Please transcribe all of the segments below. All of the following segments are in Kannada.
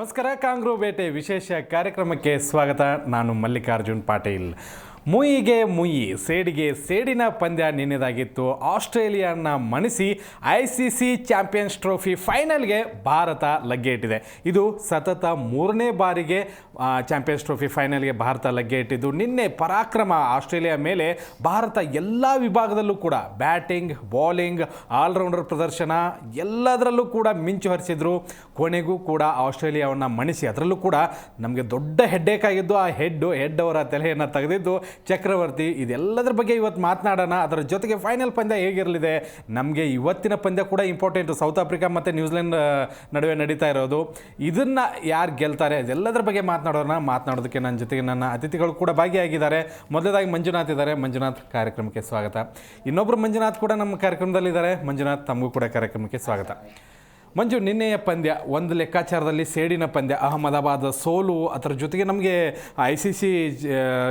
ನಮಸ್ಕಾರ. ಕಾಂಗ್ರೂ ಬೇಟೆ ವಿಶೇಷ ಕಾರ್ಯಕ್ರಮಕ್ಕೆ ಸ್ವಾಗತ. ನಾನು ಮಲ್ಲಿಕಾರ್ಜುನ್ ಪಾಟೀಲ್. ಮುಯಿಗೆ ಮುಯಿ, ಸೇಡಿಗೆ ಸೇಡಿನ ಪಂದ್ಯ ನಿನ್ನೆದಾಗಿತ್ತು. ಆಸ್ಟ್ರೇಲಿಯಾನ ಮಣಿಸಿ ICC ಚಾಂಪಿಯನ್ಸ್ ಟ್ರೋಫಿ ಫೈನಲ್ಗೆ ಭಾರತ ಲಗ್ಗೆ ಇಟ್ಟಿದೆ. ಇದು ಸತತ 3ನೇ ಬಾರಿಗೆ ಚಾಂಪಿಯನ್ಸ್ ಟ್ರೋಫಿ ಫೈನಲ್ಗೆ ಭಾರತ ಲಗ್ಗೆ ಇಟ್ಟಿದ್ದು. ನಿನ್ನೆ ಪರಾಕ್ರಮ ಆಸ್ಟ್ರೇಲಿಯಾ ಮೇಲೆ ಭಾರತ ಎಲ್ಲ ವಿಭಾಗದಲ್ಲೂ ಕೂಡ ಬ್ಯಾಟಿಂಗ್, ಬೌಲಿಂಗ್, ಆಲ್ರೌಂಡರ್ ಪ್ರದರ್ಶನ ಎಲ್ಲದರಲ್ಲೂ ಕೂಡ ಮಿಂಚು ಹರಿಸಿದ್ರು. ಕೊನೆಗೂ ಕೂಡ ಆಸ್ಟ್ರೇಲಿಯಾವನ್ನು ಮಣಿಸಿ, ಅದರಲ್ಲೂ ಕೂಡ ನಮಗೆ ದೊಡ್ಡ ಹೆಡ್ಡೇಕ್ ಆಗಿದ್ದು ಆ ಹೆಡ್ ಅವರ ತಲೆಯನ್ನು ತೆಗೆದಿದ್ದು ಚಕ್ರವರ್ತಿ. ಇದೆಲ್ಲದರ ಬಗ್ಗೆ ಇವತ್ತು ಮಾತನಾಡೋಣ. ಅದರ ಜೊತೆಗೆ ಫೈನಲ್ ಪಂದ್ಯ ಹೇಗಿರಲಿದೆ, ನಮಗೆ ಇವತ್ತಿನ ಪಂದ್ಯ ಕೂಡ ಇಂಪಾರ್ಟೆಂಟು. ಸೌತ್ ಆಫ್ರಿಕಾ ಮತ್ತು ನ್ಯೂಜಿಲೆಂಡ್ ನಡುವೆ ನಡೀತಾ ಇರೋದು, ಇದನ್ನು ಯಾರು ಗೆಲ್ತಾರೆ ಅದೆಲ್ಲದರ ಬಗ್ಗೆ ಮಾತನಾಡೋದಕ್ಕೆ ನನ್ನ ಜೊತೆಗೆ ನನ್ನ ಅತಿಥಿಗಳು ಕೂಡ ಭಾಗಿಯಾಗಿದ್ದಾರೆ. ಮೊದಲದಾಗಿ ಮಂಜುನಾಥ್ ಇದ್ದಾರೆ. ಮಂಜುನಾಥ್, ಕಾರ್ಯಕ್ರಮಕ್ಕೆ ಸ್ವಾಗತ. ಇನ್ನೊಬ್ಬರು ಮಂಜುನಾಥ್ ಕೂಡ ನಮ್ಮ ಕಾರ್ಯಕ್ರಮದಲ್ಲಿದ್ದಾರೆ. ಮಂಜುನಾಥ್, ತಮಗೂ ಕೂಡ ಕಾರ್ಯಕ್ರಮಕ್ಕೆ ಸ್ವಾಗತ. ಮಂಜು, ನಿನ್ನೆಯ ಪಂದ್ಯ ಒಂದು ಲೆಕ್ಕಾಚಾರದಲ್ಲಿ ಸೇಡಿನ ಪಂದ್ಯ. ಅಹಮದಾಬಾದ್ ಸೋಲು, ಅದರ ಜೊತೆಗೆ ನಮಗೆ ICC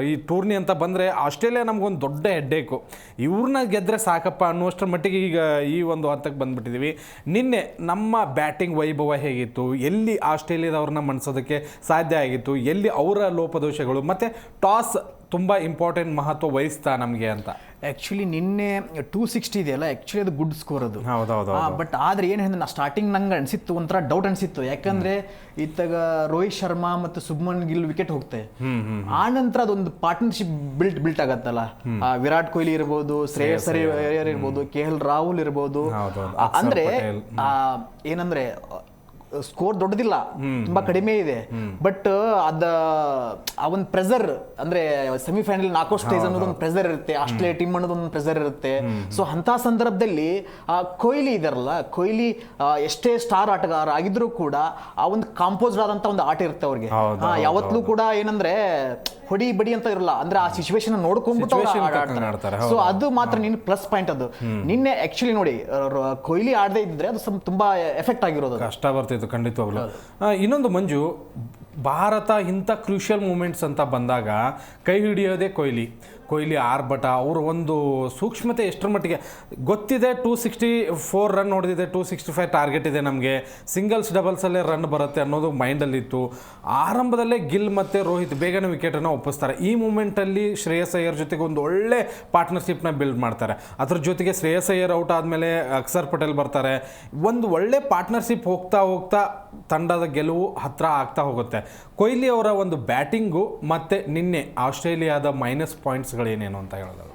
ಈ ಟೂರ್ನಿ ಅಂತ ಬಂದರೆ ಆಸ್ಟ್ರೇಲಿಯಾ ನಮಗೊಂದು ದೊಡ್ಡ ಹೆಡ್ಡೇಕು. ಇವ್ರನ್ನ ಗೆದ್ದರೆ ಸಾಕಪ್ಪ ಅನ್ನುವಷ್ಟರ ಮಟ್ಟಿಗೆ ಈಗ ಈ ಒಂದು ಹಂತಕ್ಕೆ ಬಂದುಬಿಟ್ಟಿದ್ದೀವಿ. ನಿನ್ನೆ ನಮ್ಮ ಬ್ಯಾಟಿಂಗ್ ವೈಭವ ಹೇಗಿತ್ತು, ಎಲ್ಲಿ ಆಸ್ಟ್ರೇಲಿಯಾದವ್ರನ್ನ ಮಣಿಸೋದಕ್ಕೆ ಸಾಧ್ಯ ಆಗಿತ್ತು, ಎಲ್ಲಿ ಅವರ ಲೋಪದೋಷಗಳು, ಮತ್ತು ಟಾಸ್ ತುಂಬ ಇಂಪಾರ್ಟೆಂಟ್ ಮಹತ್ವ ವಹಿಸ್ತಾ ನಮಗೆ ಅಂತ. ಆ್ಯಕ್ಚುಲಿ ನಿನ್ನೆ 260 ಇದೆಯಲ್ಲ, ಆ್ಯಕ್ಚುಲಿ ಅದು ಗುಡ್ ಸ್ಕೋರ್ ಅದು. ಹೌದೌದು. ಬಟ್ ಆದರೆ ಏನು ಹೇಳಿದ್ರೆ, ನಾ ಸ್ಟಾರ್ಟಿಂಗ್ ನಂಗೆ ಅನಿಸಿತ್ತು, ಒಂಥರ ಡೌಟ್ ಅನಿಸಿತ್ತು. ಯಾಕಂದರೆ ಇತ್ತಾಗ ರೋಹಿತ್ ಶರ್ಮಾ ಮತ್ತು ಸುಬ್ಮನ್ ಗಿಲ್ ವಿಕೆಟ್ ಹೋಗ್ತವೆ. ಆ ನಂತರ ಅದೊಂದು ಪಾರ್ಟ್ನರ್ಶಿಪ್ ಬಿಲ್ಟ್ ಆಗತ್ತಲ್ಲ. ವಿರಾಟ್ ಕೊಹ್ಲಿ ಇರ್ಬೋದು, ಶ್ರೇಯಸ್ ಅಯ್ಯರ್ ಇರ್ಬೋದು, KL ರಾಹುಲ್ ಇರ್ಬೋದು. ಅಂದರೆ ಏನಂದರೆ ಸ್ಕೋರ್ ದೊಡ್ಡದಿಲ್ಲ, ತುಂಬಾ ಕಡಿಮೆ ಇದೆ. ಬಟ್ ಆ ಒಂದು ಪ್ರೆಸರ್, ಅಂದ್ರೆ ಸೆಮಿಫೈನಲ್ ನಾಕೌಟ್ ಸ್ಟೇಜ್ ಅನ್ನೋದು ಒಂದು ಪ್ರೆಸರ್ ಇರುತ್ತೆ, ಆಸ್ಟ್ರೇಲಿಯಾ ಟೀಮ್ ಅನ್ನೋದು ಒಂದು ಪ್ರೆಸರ್ ಇರುತ್ತೆ. ಸೊ ಅಂತ ಸಂದರ್ಭದಲ್ಲಿ ಕೊಹ್ಲಿ ಇದಾರಲ್ಲ, ಕೊಹ್ಲಿ ಎಷ್ಟೇ ಸ್ಟಾರ್ ಆಟಗಾರ ಆಗಿದ್ರು ಕೂಡ ಆ ಒಂದು ಕಾಂಪೋಸ್ಡ್ ಆದಂತ ಒಂದು ಆಟ ಇರುತ್ತೆ ಅವ್ರಿಗೆ. ಯಾವತ್ತೂ ಕೂಡ ಏನಂದ್ರೆ ಹೊಡಿ ಬಡಿ ಅಂತ ಇರಲ್ಲ, ಅಂದ್ರೆ ಆ ಸಿಚುವೇಶನ್ ನೋಡ್ಕೊಂಡ್ಬಿಟ್ಟು ಆಡ್ತಾರೆ. ಸೊ ಅದು ಮಾತ್ರ ನಿನ್ನ ಪ್ಲಸ್ ಪಾಯಿಂಟ್. ಅದು ನಿನ್ನೆ ಆಕ್ಚುಲಿ ನೋಡಿ, ಕೊಹ್ಲಿ ಆಡದೇ ಇದ್ರೆ ಅದು ತುಂಬಾ ಎಫೆಕ್ಟ್ ಆಗಿರೋದು, ಕಷ್ಟ ಬರ್ತಿತ್ತು ಖಂಡಿತವಾಗ್ಲು. ಇನ್ನೊಂದು ಮಂಜು, ಭಾರತ ಇಂಥ ಕ್ರೂಷಿಯಲ್ ಮೂಮೆಂಟ್ಸ್ ಅಂತ ಬಂದಾಗ ಕೈ ಹಿಡಿಯೋದೇ ಕೊಹ್ಲಿ ಆರ್ಭಟ. ಅವರು ಒಂದು ಸೂಕ್ಷ್ಮತೆ ಎಷ್ಟರ ಮಟ್ಟಿಗೆ ಗೊತ್ತಿದೆ. 264 ರನ್ ಹೊಡೆದಿದೆ, 265 ಟಾರ್ಗೆಟ್ ಇದೆ ನಮಗೆ, ಸಿಂಗಲ್ಸ್ ಡಬಲ್ಸಲ್ಲೇ ರನ್ ಬರುತ್ತೆ ಅನ್ನೋದು ಮೈಂಡಲ್ಲಿತ್ತು. ಆರಂಭದಲ್ಲೇ ಗಿಲ್ ಮತ್ತು ರೋಹಿತ್ ಬೇಗನೆ ವಿಕೆಟನ್ನು ಒಪ್ಪಿಸ್ತಾರೆ. ಈ ಮೂಮೆಂಟಲ್ಲಿ ಶ್ರೇಯಸ್ ಅಯ್ಯರ್ ಜೊತೆಗೆ ಒಂದು ಒಳ್ಳೆ ಪಾರ್ಟ್ನರ್ಶಿಪ್ನ ಬಿಲ್ಡ್ ಮಾಡ್ತಾರೆ. ಅದ್ರ ಜೊತೆಗೆ ಶ್ರೇಯಸ್ ಅಯ್ಯರ್ ಔಟ್ ಆದಮೇಲೆ ಅಕ್ಷರ್ ಪಟೇಲ್ ಬರ್ತಾರೆ. ಒಂದು ಒಳ್ಳೆ ಪಾರ್ಟ್ನರ್ಶಿಪ್ ಹೋಗ್ತಾ ತಂಡದ ಗೆಲುವು ಹತ್ರ ಆಗ್ತಾ ಹೋಗುತ್ತೆ. ಕೊಹ್ಲಿ ಅವರ ಒಂದು ಬ್ಯಾಟಿಂಗು ಮತ್ತು ನಿನ್ನೆ ಆಸ್ಟ್ರೇಲಿಯಾದ ಮೈನಸ್ ಪಾಯಿಂಟ್ಸ್ಗಳೇನೇನು ಅಂತ ಹೇಳೋದು.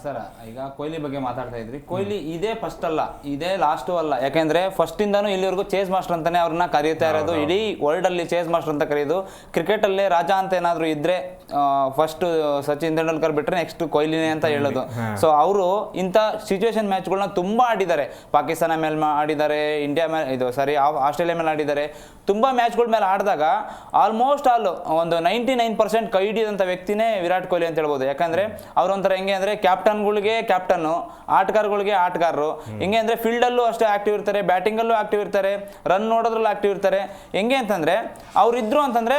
ಸರ್, ಈಗ ಕೊಹ್ಲಿ ಬಗ್ಗೆ ಮಾತಾಡ್ತಾ ಇದ್ರಿ. ಕೊಹ್ಲಿ ಇದೇ ಫಸ್ಟ್ ಅಲ್ಲ, ಇದೇ ಲಾಸ್ಟು ಅಲ್ಲ. ಯಾಕೆಂದ್ರೆ ಫಸ್ಟ್ ಇಂದಾನು ಇಲ್ಲಿವರೆಗೂ ಚೇಸ್ ಮಾಸ್ಟರ್ ಅಂತಾನೆ ಅವ್ರನ್ನ ಕರೀತಾ ಇರೋದು. ಇಡೀ ವರ್ಲ್ಡ್ ಅಲ್ಲಿ ಚೇಸ್ ಮಾಸ್ಟರ್ ಅಂತ ಕರೆಯೋದು. ಕ್ರಿಕೆಟ್ ಅಲ್ಲೇ ರಾಜ ಅಂತ ಏನಾದ್ರು ಇದ್ರೆ ಫಸ್ಟ್ ಸಚಿನ್ ತೆಂಡೂಲ್ಕರ್ ಬಿಟ್ರೆ ನೆಕ್ಸ್ಟ್ ಕೊಹ್ಲಿನೇ ಅಂತ ಹೇಳೋದು. ಸೊ ಅವರು ಇಂಥ ಸಿಚುವೇಶನ್ ಮ್ಯಾಚ್ಗಳನ್ನ ತುಂಬಾ ಆಡಿದ್ದಾರೆ. ಪಾಕಿಸ್ತಾನ ಮೇಲೆ ಆಡಿದ್ದಾರೆ, ಇಂಡಿಯಾ ಮೇಲೆ ಆಸ್ಟ್ರೇಲಿಯಾ ಮೇಲೆ ಆಡಿದ್ದಾರೆ. ತುಂಬಾ ಮ್ಯಾಚ್ಗಳ ಮೇಲೆ ಆಡಿದಾಗ ಆಲ್ಮೋಸ್ಟ್ ಒಂದು 99% ಕೈ ಹಿಡಿದಂಥ ವ್ಯಕ್ತಿನೇ ವಿರಾಟ್ ಕೊಹ್ಲಿ ಅಂತ ಹೇಳ್ಬೋದು. ಯಾಕಂದ್ರೆ ಅವ್ರೊಂಥರ ಹೆಂಗೆ ಅಂದ್ರೆ ಕ್ಯಾಪ್ಟನ್ಗಳಿಗೆ ಕ್ಯಾಪ್ಟನ್ನು, ಆಟಗಾರಗಳಿಗೆ ಆಟಗಾರರು. ಹೆಂಗೆ ಅಂದರೆ ಫೀಲ್ಡಲ್ಲೂ ಅಷ್ಟೇ ಆಕ್ಟಿವ್ ಇರ್ತಾರೆ, ಬ್ಯಾಟಿಂಗಲ್ಲೂ ಆಕ್ಟಿವ್ ಇರ್ತಾರೆ, ರನ್ ನೋಡೋದ್ರಲ್ಲೂ ಆಕ್ಟಿವ್ ಇರ್ತಾರೆ. ಹೆಂಗೆ ಅಂತಂದರೆ ಅವರಿದ್ರು ಅಂತಂದರೆ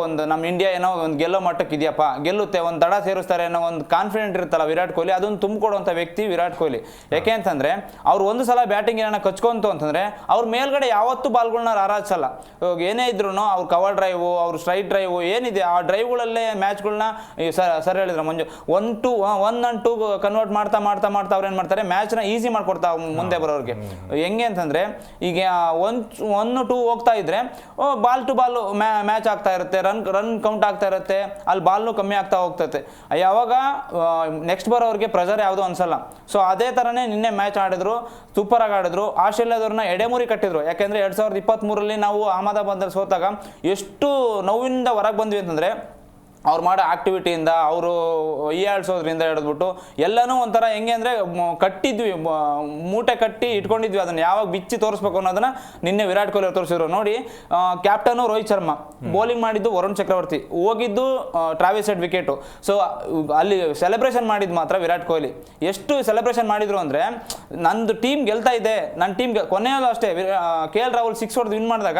ಒಂದು ನಮ್ಮ ಇಂಡಿಯಾ ಏನೋ ಒಂದು ಗೆಲ್ಲೋ ಮಟ್ಟಕ್ಕೆ ಇದೆಯಪ್ಪ, ಗೆಲ್ಲುತ್ತೆ, ಒಂದು ದಡ ಸೇರಿಸ್ತಾರೆ ಅನ್ನೋ ಒಂದು ಕಾನ್ಫಿಡೆಂಟ್ ಇರುತ್ತಲ್ಲ ವಿರಾಟ್ ಕೊಹ್ಲಿ, ಅದನ್ನು ತುಂಬಿಕೊಡುವಂಥ ವ್ಯಕ್ತಿ ವಿರಾಟ್ ಕೊಹ್ಲಿ. ಯಾಕೆ ಅಂತಂದರೆ ಅವ್ರು ಒಂದು ಸಲ ಬ್ಯಾಟಿಂಗ್ ಏನೋ ಕಚ್ಕೊಂತು ಅಂತಂದರೆ ಅವ್ರ ಮೇಲ್ಗಡೆ ಯಾವತ್ತೂ ಬಾಲ್ಗಳನ್ನ ರಾರಾಜಿಸಲ್ಲ. ಇವಾಗ ಏನೇ ಇದ್ರು ಅವ್ರು ಕವರ್ ಡ್ರೈವು, ಅವ್ರು ಸ್ಟ್ರೈಟ್ ಡ್ರೈವು ಏನಿದೆ ಆ ಡ್ರೈವ್ಗಳಲ್ಲೇ ಮ್ಯಾಚ್ಗಳನ್ನ ಸರ್ ಹೇಳಿದ್ರು ಮಂಜು 1 and 2 ಕನ್ವರ್ಟ್ ಮಾಡ್ತಾ ಅವ್ರೇನು ಮಾಡ್ತಾರೆ, ಮ್ಯಾಚ್ನ ಈಸಿ ಮಾಡ್ಕೊಡ್ತಾ ಮುಂದೆ ಬರೋರಿಗೆ. ಹೆಂಗೆ ಅಂತಂದರೆ ಈಗ 1-2 ಹೋಗ್ತಾ ಇದ್ರೆ ಬಾಲ್ ಟು ಬಾಲ್ ಮ್ಯಾಚ್ ಆಗ್ತಾ ಇರುತ್ತೆ, ರನ್ ಕೌಂಟ್ ಆಗ್ತಾ ಇರುತ್ತೆ, ಅಲ್ಲಿ ಬಾಲ್ನು ಕಮ್ಮಿ ಆಗ್ತಾ ಹೋಗ್ತೈತೆ. ಯಾವಾಗ ನೆಕ್ಸ್ಟ್ ಬರೋರಿಗೆ ಪ್ರೆಷರ್ ಯಾವುದೂ ಅನ್ಸಲ್ಲ. ಸೊ ಅದೇ ಥರನೇ ನಿನ್ನೆ ಮ್ಯಾಚ್ ಆಡಿದ್ರು, ಸೂಪರ್ ಆಗಿ ಆಡಿದ್ರು. ಆಸ್ಟ್ರೇಲಿಯಾದವ್ರನ್ನ ಎಡೆಮುರಿ ಕಟ್ಟಿದ್ರು. ಯಾಕೆಂದರೆ 2023 ನಾವು ಅಹಮದಾಬಾದಲ್ಲಿ ಸೋತಾಗ ಎಷ್ಟು ನೋವಿನಿಂದ ಹೊರಗೆ ಬಂದ್ವಿ ಅಂತಂದರೆ ಅವ್ರು ಮಾಡೋ ಆಕ್ಟಿವಿಟಿಯಿಂದ, ಅವರು ಈಯಾಡ್ಸೋದ್ರಿಂದ ಹಿಡಿದ್ಬಿಟ್ಟು ಎಲ್ಲನೂ ಒಂಥರ ಹೆಂಗೆ ಅಂದರೆ ಕಟ್ಟಿದ್ವಿ, ಮೂಟೆ ಕಟ್ಟಿ ಇಟ್ಕೊಂಡಿದ್ವಿ. ಅದನ್ನು ಯಾವಾಗ ಬಿಚ್ಚಿ ತೋರಿಸ್ಬೇಕು ಅನ್ನೋದನ್ನ ನಿನ್ನೆ ವಿರಾಟ್ ಕೊಹ್ಲಿ ತೋರಿಸಿದ್ರು. ನೋಡಿ, ಕ್ಯಾಪ್ಟನು ರೋಹಿತ್ ಶರ್ಮಾ, ಬೌಲಿಂಗ್ ಮಾಡಿದ್ದು ವರುಣ್ ಚಕ್ರವರ್ತಿ, ಹೋಗಿದ್ದು ಟ್ರಾವಿಸ್ ಹೆಡ್ ವಿಕೆಟು. ಸೊ ಅಲ್ಲಿ ಸೆಲೆಬ್ರೇಷನ್ ಮಾಡಿದ್ದು ಮಾತ್ರ ವಿರಾಟ್ ಕೊಹ್ಲಿ. ಎಷ್ಟು ಸೆಲೆಬ್ರೇಷನ್ ಮಾಡಿದ್ರು ಅಂದರೆ, ನಂದು ಟೀಮ್ ಗೆಲ್ತಾ ಇದೆ, ನನ್ನ ಟೀಮ್ ಕೊನೆಯಲ್ಲೂ ಅಷ್ಟೇ KL ರಾಹುಲ್ 6 ಹೊಡೆದು ವಿನ್ ಮಾಡಿದಾಗ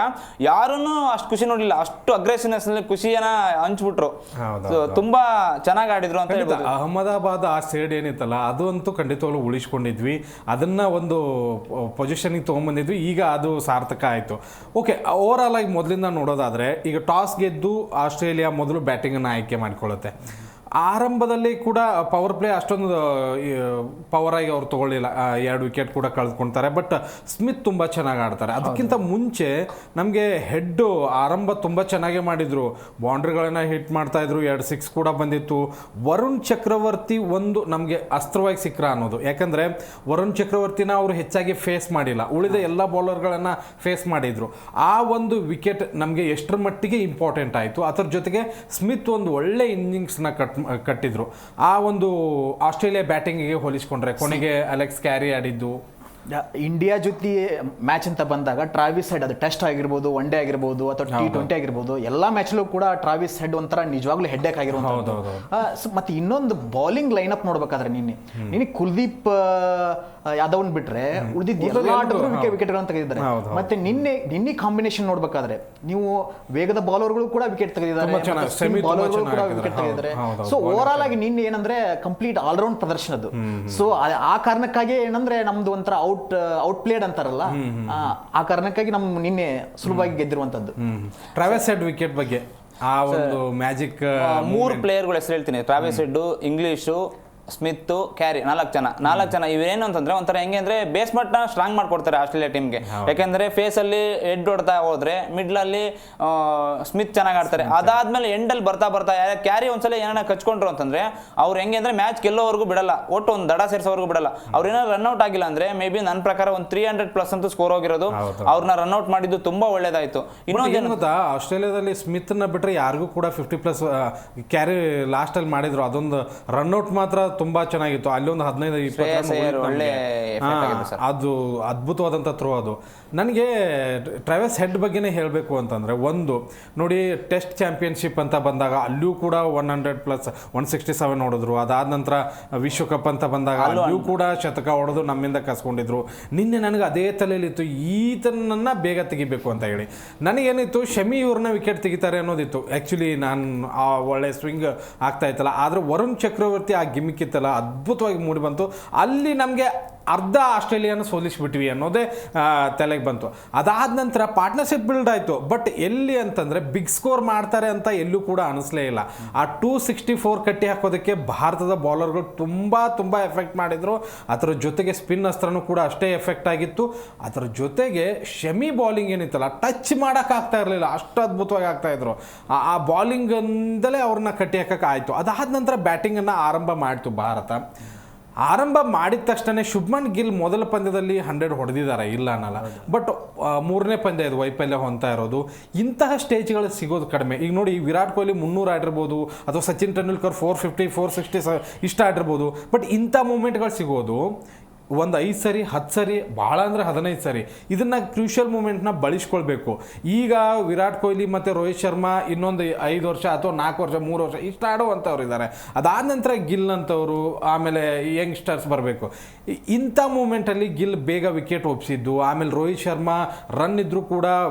ಯಾರೂ ಅಷ್ಟು ಖುಷಿ ನೋಡಲಿಲ್ಲ. ಅಷ್ಟು ಅಗ್ರೆಸಿವ್ನೆಸ್ನಲ್ಲಿ ಖುಷಿಯನ್ನು ಹಂಚ್ಬಿಟ್ರು. ಹೌದು, So, ತುಂಬಾ ಚೆನ್ನಾಗಿ ಆಡಿದ್ರು ಅಂತ ಹೇಳ್ಬೋದು. ಅಹಮದಾಬಾದ್ ಆ ಸೇಡ್ ಏನಿತ್ತಲ್ಲ ಅದು ಅಂತೂ ಖಂಡಿತವಾಗ್ಲೂ ಉಳಿಸ್ಕೊಂಡಿದ್ವಿ, ಅದನ್ನ ಒಂದು ಪೊಸಿಷನ್ಗೆ ತೊಗೊಂಬಂದಿದ್ವಿ, ಈಗ ಅದು ಸಾರ್ಥಕ ಆಯಿತು. ಓಕೆ, ಓವರ್ ಆಲ್ ಆಗಿ ಮೊದಲಿಂದ ನೋಡೋದಾದರೆ ಈಗ ಟಾಸ್ ಗೆದ್ದು ಆಸ್ಟ್ರೇಲಿಯಾ ಮೊದಲು ಬ್ಯಾಟಿಂಗನ್ನು ಆಯ್ಕೆ ಮಾಡಿಕೊಳ್ಳುತ್ತೆ. ಆರಂಭದಲ್ಲಿ ಕೂಡ ಪವರ್ ಪ್ಲೇ ಅಷ್ಟೊಂದು ಪವರ್ ಆಗಿ ಅವ್ರು ತೊಗೊಳ್ಳಿಲ್ಲ, 2 ವಿಕೆಟ್ ಕೂಡ ಕಳೆದುಕೊಳ್ತಾರೆ. ಬಟ್ ಸ್ಮಿತ್ ತುಂಬ ಚೆನ್ನಾಗಿ ಆಡ್ತಾರೆ. ಅದಕ್ಕಿಂತ ಮುಂಚೆ ನಮಗೆ ಹೆಡ್ಡು ಆರಂಭ ತುಂಬ ಚೆನ್ನಾಗೇ ಮಾಡಿದರು, ಬೌಂಡ್ರಿಗಳನ್ನು ಹಿಟ್ ಮಾಡ್ತಾಯಿದ್ರು, 2 6 ಕೂಡ ಬಂದಿತ್ತು. ವರುಣ್ ಚಕ್ರವರ್ತಿ ಒಂದು ನಮಗೆ ಅಸ್ತ್ರವಾಗಿ ಸಿಕ್ರ ಅನ್ನೋದು, ಯಾಕಂದರೆ ವರುಣ್ ಚಕ್ರವರ್ತಿನ ಅವರು ಹೆಚ್ಚಾಗಿ ಫೇಸ್ ಮಾಡಿಲ್ಲ, ಉಳಿದ ಎಲ್ಲ ಬೌಲರ್ಗಳನ್ನು ಫೇಸ್ ಮಾಡಿದರು. ಆ ಒಂದು ವಿಕೆಟ್ ನಮಗೆ ಎಷ್ಟರ ಮಟ್ಟಿಗೆ ಇಂಪಾರ್ಟೆಂಟ್ ಆಯಿತು. ಅದರ ಜೊತೆಗೆ ಸ್ಮಿತ್ ಒಂದು ಒಳ್ಳೆ ಇನ್ನಿಂಗ್ಸ್ನ ಕಟ್ಟಿದ್ರು. ಆ ಒಂದು ಆಸ್ಟ್ರೇಲಿಯಾ ಬ್ಯಾಟಿಂಗಿಗೆ ಹೋಲಿಸ್ಕೊಂಡ್ರೆ ಕೊನೆಗೆ ಅಲೆಕ್ಸ್ ಕ್ಯಾರಿ ಆಡಿದ್ದು. ಇಂಡಿಯಾ ಜೊತೆ ಮ್ಯಾಚ್ ಅಂತ ಬಂದಾಗ ಟ್ರಾವಿಸ್ ಹೆಡ್, ಅದು ಟೆಸ್ಟ್ ಆಗಿರ್ಬೋದು, ಒನ್ ಡೇ ಆಗಿರ್ಬೋದು ಅಥವಾ T20 ಆಗಿರ್ಬೋದು, ಎಲ್ಲ ಮ್ಯಾಚ್ಲೂ ಕೂಡ ಟ್ರಾವಿಸ್ ಹೆಡ್ ಒಂಥರ ನಿಜವಾಗ್ಲೂ ಹೆಡ್ಡೇಕ್ ಆಗಿರುವಂಥದ್ದು. ಮತ್ತೆ ಇನ್ನೊಂದು ಬೌಲಿಂಗ್ ಲೈನ್ ಅಪ್ ನೋಡ್ಬೇಕಾದ್ರೆ ನಿನ್ನೆ ಕುಲ್ದೀಪ್ ಯಾದವ್ ಬಿಟ್ರೆ ಉಳಿದಿದ್ದ ಎಲ್ಲ ಆಟಗಾರರು ವಿಕೆಟ್ಗಳನ್ನು ತೆಗೆದಿದ್ದಾರೆ. ಮತ್ತೆ ನಿನ್ನೆ ಕಾಂಬಿನೇಷನ್ ನೋಡ್ಬೇಕಾದ್ರೆ ನೀವು ವೇಗದ ಬೌಲರ್ಗಳು ಕೂಡ ವಿಕೆಟ್ ತೆಗೆದಿದ್ದಾರೆ, ಬೌಲರ್ಗಳು ಕೂಡ ವಿಕೆಟ್ ತೆಗೆದಿದ್ದಾರೆ. ಸೊ ಓವರ್ ಆಲ್ ಆಗಿ ನಿನ್ನೆ ಏನಂದ್ರೆ ಕಂಪ್ಲೀಟ್ ಆಲ್ರೌಂಡ್ ಪ್ರದರ್ಶನ ಅದು. ಸೊ ಆ ಕಾರಣಕ್ಕಾಗಿ ಏನಂದ್ರೆ ನಮ್ದು ಒಂಥರ ಔಟ್ ಪ್ಲೇಡ್ ಅಂತಾರಲ್ಲ, ಆ ಕಾರಣಕ್ಕಾಗಿ ನಮ್ ನಿನ್ನೆ ಸುಲಭವಾಗಿ ಗೆದ್ದಿರುವಂತದ್ದು. ಟ್ರಾವಿಸ್ ಹೆಡ್ ವಿಕೆಟ್ ಬಗ್ಗೆ ಆ ಒಂದು ಮ್ಯಾಜಿಕ್ 3 ಪ್ಲೇಯರ್ಗಳ ಹೆಸರು ಹೇಳ್ತೀನಿ. Travis head, English, Smith, carry, 4 ಜನ ಇವೇನು ಅಂತಂದ್ರೆ ಒಂಥರ ಹೆಂಗೆ ಅಂದ್ರೆ ಬೇಸ್ ಮಟ್ನ ಸ್ಟ್ರಾಂಗ್ ಮಾಡ್ಕೊಡ್ತಾರೆ ಆಸ್ಟ್ರೇಲಿಯಾ ಟೀಮ್ಗೆ. ಯಾಕೆಂದ್ರೆ ಫೇಸ್ ಅಲ್ಲಿ ಹೆಡ್ ಹೊಡ್ತಾ ಹೋದ್ರೆ ಮಿಡ್ಲ್ ಅಲ್ಲಿ ಸ್ಮಿತ್ ಚೆನ್ನಾಗಿ ಆಡ್ತಾರೆ. ಅದಾದ್ಮೇಲೆ ಎಂಡಲ್ಲಿ ಬರ್ತಾ ಕ್ಯಾರಿ ಒಂದ್ಸಲ ಏನಾರ ಕಚ್ಕೊಂಡ್ರು ಅಂತಂದ್ರೆ ಅವ್ರು ಹೆಂಗೆ ಅಂದ್ರೆ ಮ್ಯಾಚ್ ಗೆಲ್ಲೋವರೆಗೂ ಬಿಡಲ್ಲ, ಒಟ್ಟು ಒಂದು ದಡ ಸೇರಿಸೋವರೆಗೂ ಬಿಡಲ್ಲ. ಅವ್ರು ಏನಾದ್ರು ರನ್ಔಟ್ ಆಗಿಲ್ಲ ಅಂದ್ರೆ ಮೇ ಬಿ ನನ್ನ ಪ್ರಕಾರ ಒಂದು 300+ ಅಂತೂ ಸ್ಕೋರ್ ಹೋಗಿರೋದು. ಅವ್ರನ್ನ ರನ್ಔಟ್ ಮಾಡಿದ್ದು ತುಂಬಾ ಒಳ್ಳೇದಾಯ್ತು. ಇನ್ನೊಂದು ಗೊತ್ತಾ, ಆಸ್ಟ್ರೇಲಿಯಾದಲ್ಲಿ ಸ್ಮಿತ್ ನ ಬಿಟ್ರೆ ಯಾರಿಗೂ ಕೂಡ 50+ ಕ್ಯಾರಿ ಲಾಸ್ಟ್ ಅಲ್ಲಿ ಮಾಡಿದ್ರು. ಅದೊಂದು ರನ್ಔಟ್ ಮಾತ್ರ ತುಂಬಾ ಚೆನ್ನಾಗಿತ್ತು. ಅಲ್ಲಿ ಒಂದು 15-20 ಅದು ಅದ್ಭುತವಾದಂಥ ಥ್ರೋ. ಅದು ನನಗೆ ಟ್ರಾವಿಸ್ ಹೆಡ್ ಬಗ್ಗೆನೇ ಹೇಳಬೇಕು ಅಂತಂದರೆ, ಒಂದು ನೋಡಿ ಟೆಸ್ಟ್ ಚಾಂಪಿಯನ್ಶಿಪ್ ಅಂತ ಬಂದಾಗ ಅಲ್ಲಿಯೂ ಕೂಡ 100+, 167 ಹೊಡೆದ್ರು. ಅದಾದ ನಂತರ ವಿಶ್ವಕಪ್ ಅಂತ ಬಂದಾಗ ಅಲ್ಲಿಯೂ ಕೂಡ ಶತಕ ಹೊಡೆದು ನಮ್ಮಿಂದ ಕಸ್ಕೊಂಡಿದ್ರು. ನಿನ್ನೆ ನನಗೆ ಅದೇ ತಲೆಯಲ್ಲಿತ್ತು, ಈತನನ್ನು ಬೇಗ ತೆಗಿಬೇಕು ಅಂತ ಹೇಳಿ. ನನಗೇನಿತ್ತು, ಶಮಿ ಇವ್ರನ್ನ ವಿಕೆಟ್ ತೆಗಿತಾರೆ ಅನ್ನೋದಿತ್ತು. ಆ್ಯಕ್ಚುಲಿ ನಾನು ಆ ಒಳ್ಳೆ ಸ್ವಿಂಗ್ ಆಗ್ತಾ ಇತ್ತಲ್ಲ, ಆದರೆ ವರುಣ್ ಚಕ್ರವರ್ತಿ ಆ ಗಿಮಿಕ್ ಇತ್ತಲ್ಲ, ಅದ್ಭುತವಾಗಿ ಮೂಡಿ ಬಂತು. ಅಲ್ಲಿ ನಮಗೆ ಅರ್ಧ ಆಸ್ಟ್ರೇಲಿಯಾನ ಸೋಲಿಸ್ಬಿಟ್ವಿ ಅನ್ನೋದೇ ತಲೆಗೆ ಬಂತು. ಅದಾದ ನಂತರ ಪಾರ್ಟ್ನರ್ಶಿಪ್ ಬಿಲ್ಡ್ ಆಯಿತು. ಬಟ್ ಎಲ್ಲಿ ಅಂತಂದರೆ ಬಿಗ್ ಸ್ಕೋರ್ ಮಾಡ್ತಾರೆ ಅಂತ ಎಲ್ಲೂ ಕೂಡ ಅನಿಸ್ಲೇ ಇಲ್ಲ. ಆ 264 ಕಟ್ಟಿ ಹಾಕೋದಕ್ಕೆ ಭಾರತದ ಬೌಲರ್ಗಳು ತುಂಬ ಎಫೆಕ್ಟ್ ಮಾಡಿದರು. ಅದರ ಜೊತೆಗೆ ಸ್ಪಿನ್ ಅಸ್ತ್ರನೂ ಕೂಡ ಅಷ್ಟೇ ಎಫೆಕ್ಟ್ ಆಗಿತ್ತು. ಅದರ ಜೊತೆಗೆ ಶಮಿ ಬೌಲಿಂಗ್ ಏನಿತ್ತಲ್ಲ, ಟಚ್ ಮಾಡೋಕ್ಕಾಗ್ತಾ ಇರಲಿಲ್ಲ, ಅಷ್ಟು ಅದ್ಭುತವಾಗಿ ಆಗ್ತಾಯಿದ್ರು. ಆ ಬೌಲಿಂಗಿಂದಲೇ ಅವ್ರನ್ನ ಕಟ್ಟಿ ಹಾಕೋಕೆ ಆಯಿತು. ಅದಾದ ನಂತರ ಬ್ಯಾಟಿಂಗನ್ನು ಆರಂಭ ಮಾಡಿತು ಭಾರತ. ಆರಂಭ ಮಾಡಿದ ತಕ್ಷಣ ಶುಭ್ಮನ್ ಗಿಲ್ ಮೊದಲ ಪಂದ್ಯದಲ್ಲಿ 100 ಹೊಡೆದಿದ್ದಾರೆ, ಇಲ್ಲ ಅನ್ನಲ್ಲ. ಬಟ್ 3ನೇ ಪಂದ್ಯ ಇದು ವೈಫಲ್ಯ ಹೊಂದ್ತಾ ಇರೋದು. ಇಂತಹ ಸ್ಟೇಜ್ಗಳು ಸಿಗೋದು ಕಡಿಮೆ. ಈಗ ನೋಡಿ, ವಿರಾಟ್ ಕೊಹ್ಲಿ 300 ಆಡಿರ್ಬೋದು, ಅಥವಾ ಸಚಿನ್ ತೆಂಡೂಲ್ಕರ್ 450, 460 ಇಷ್ಟ ಆಡಿರ್ಬೋದು. ಬಟ್ ಇಂಥ ಮೂಮೆಂಟ್ಗಳು ಸಿಗೋದು ಒಂದು 5 ಸರಿ 10 ಸರಿ, ಭಾಳ ಅಂದರೆ 15 ಸರಿ. ಇದನ್ನು ಕ್ರೂಷಿಯಲ್ ಮೂಮೆಂಟ್ನ ಬಳಸ್ಕೊಳ್ಬೇಕು. ಈಗ ವಿರಾಟ್ ಕೊಹ್ಲಿ ಮತ್ತು ರೋಹಿತ್ ಶರ್ಮಾ ಇನ್ನೊಂದು 5 ವರ್ಷ ಅಥವಾ 4 ವರ್ಷ 3 ವರ್ಷ ಇಷ್ಟ ಆಡುವಂಥವ್ರು ಇದ್ದಾರೆ. ಅದಾದ ನಂತರ ಗಿಲ್ ಅಂತವರು, ಆಮೇಲೆ ಯಂಗ್ಸ್ಟರ್ಸ್ ಬರಬೇಕು. ಇಂಥ ಮೂಮೆಂಟಲ್ಲಿ ಗಿಲ್ ಬೇಗ ವಿಕೆಟ್ ಒಪ್ಪಿಸಿದ್ದು, ಆಮೇಲೆ ರೋಹಿತ್ ಶರ್ಮಾ ರನ್ ಇದ್ದರೂ ಕೂಡ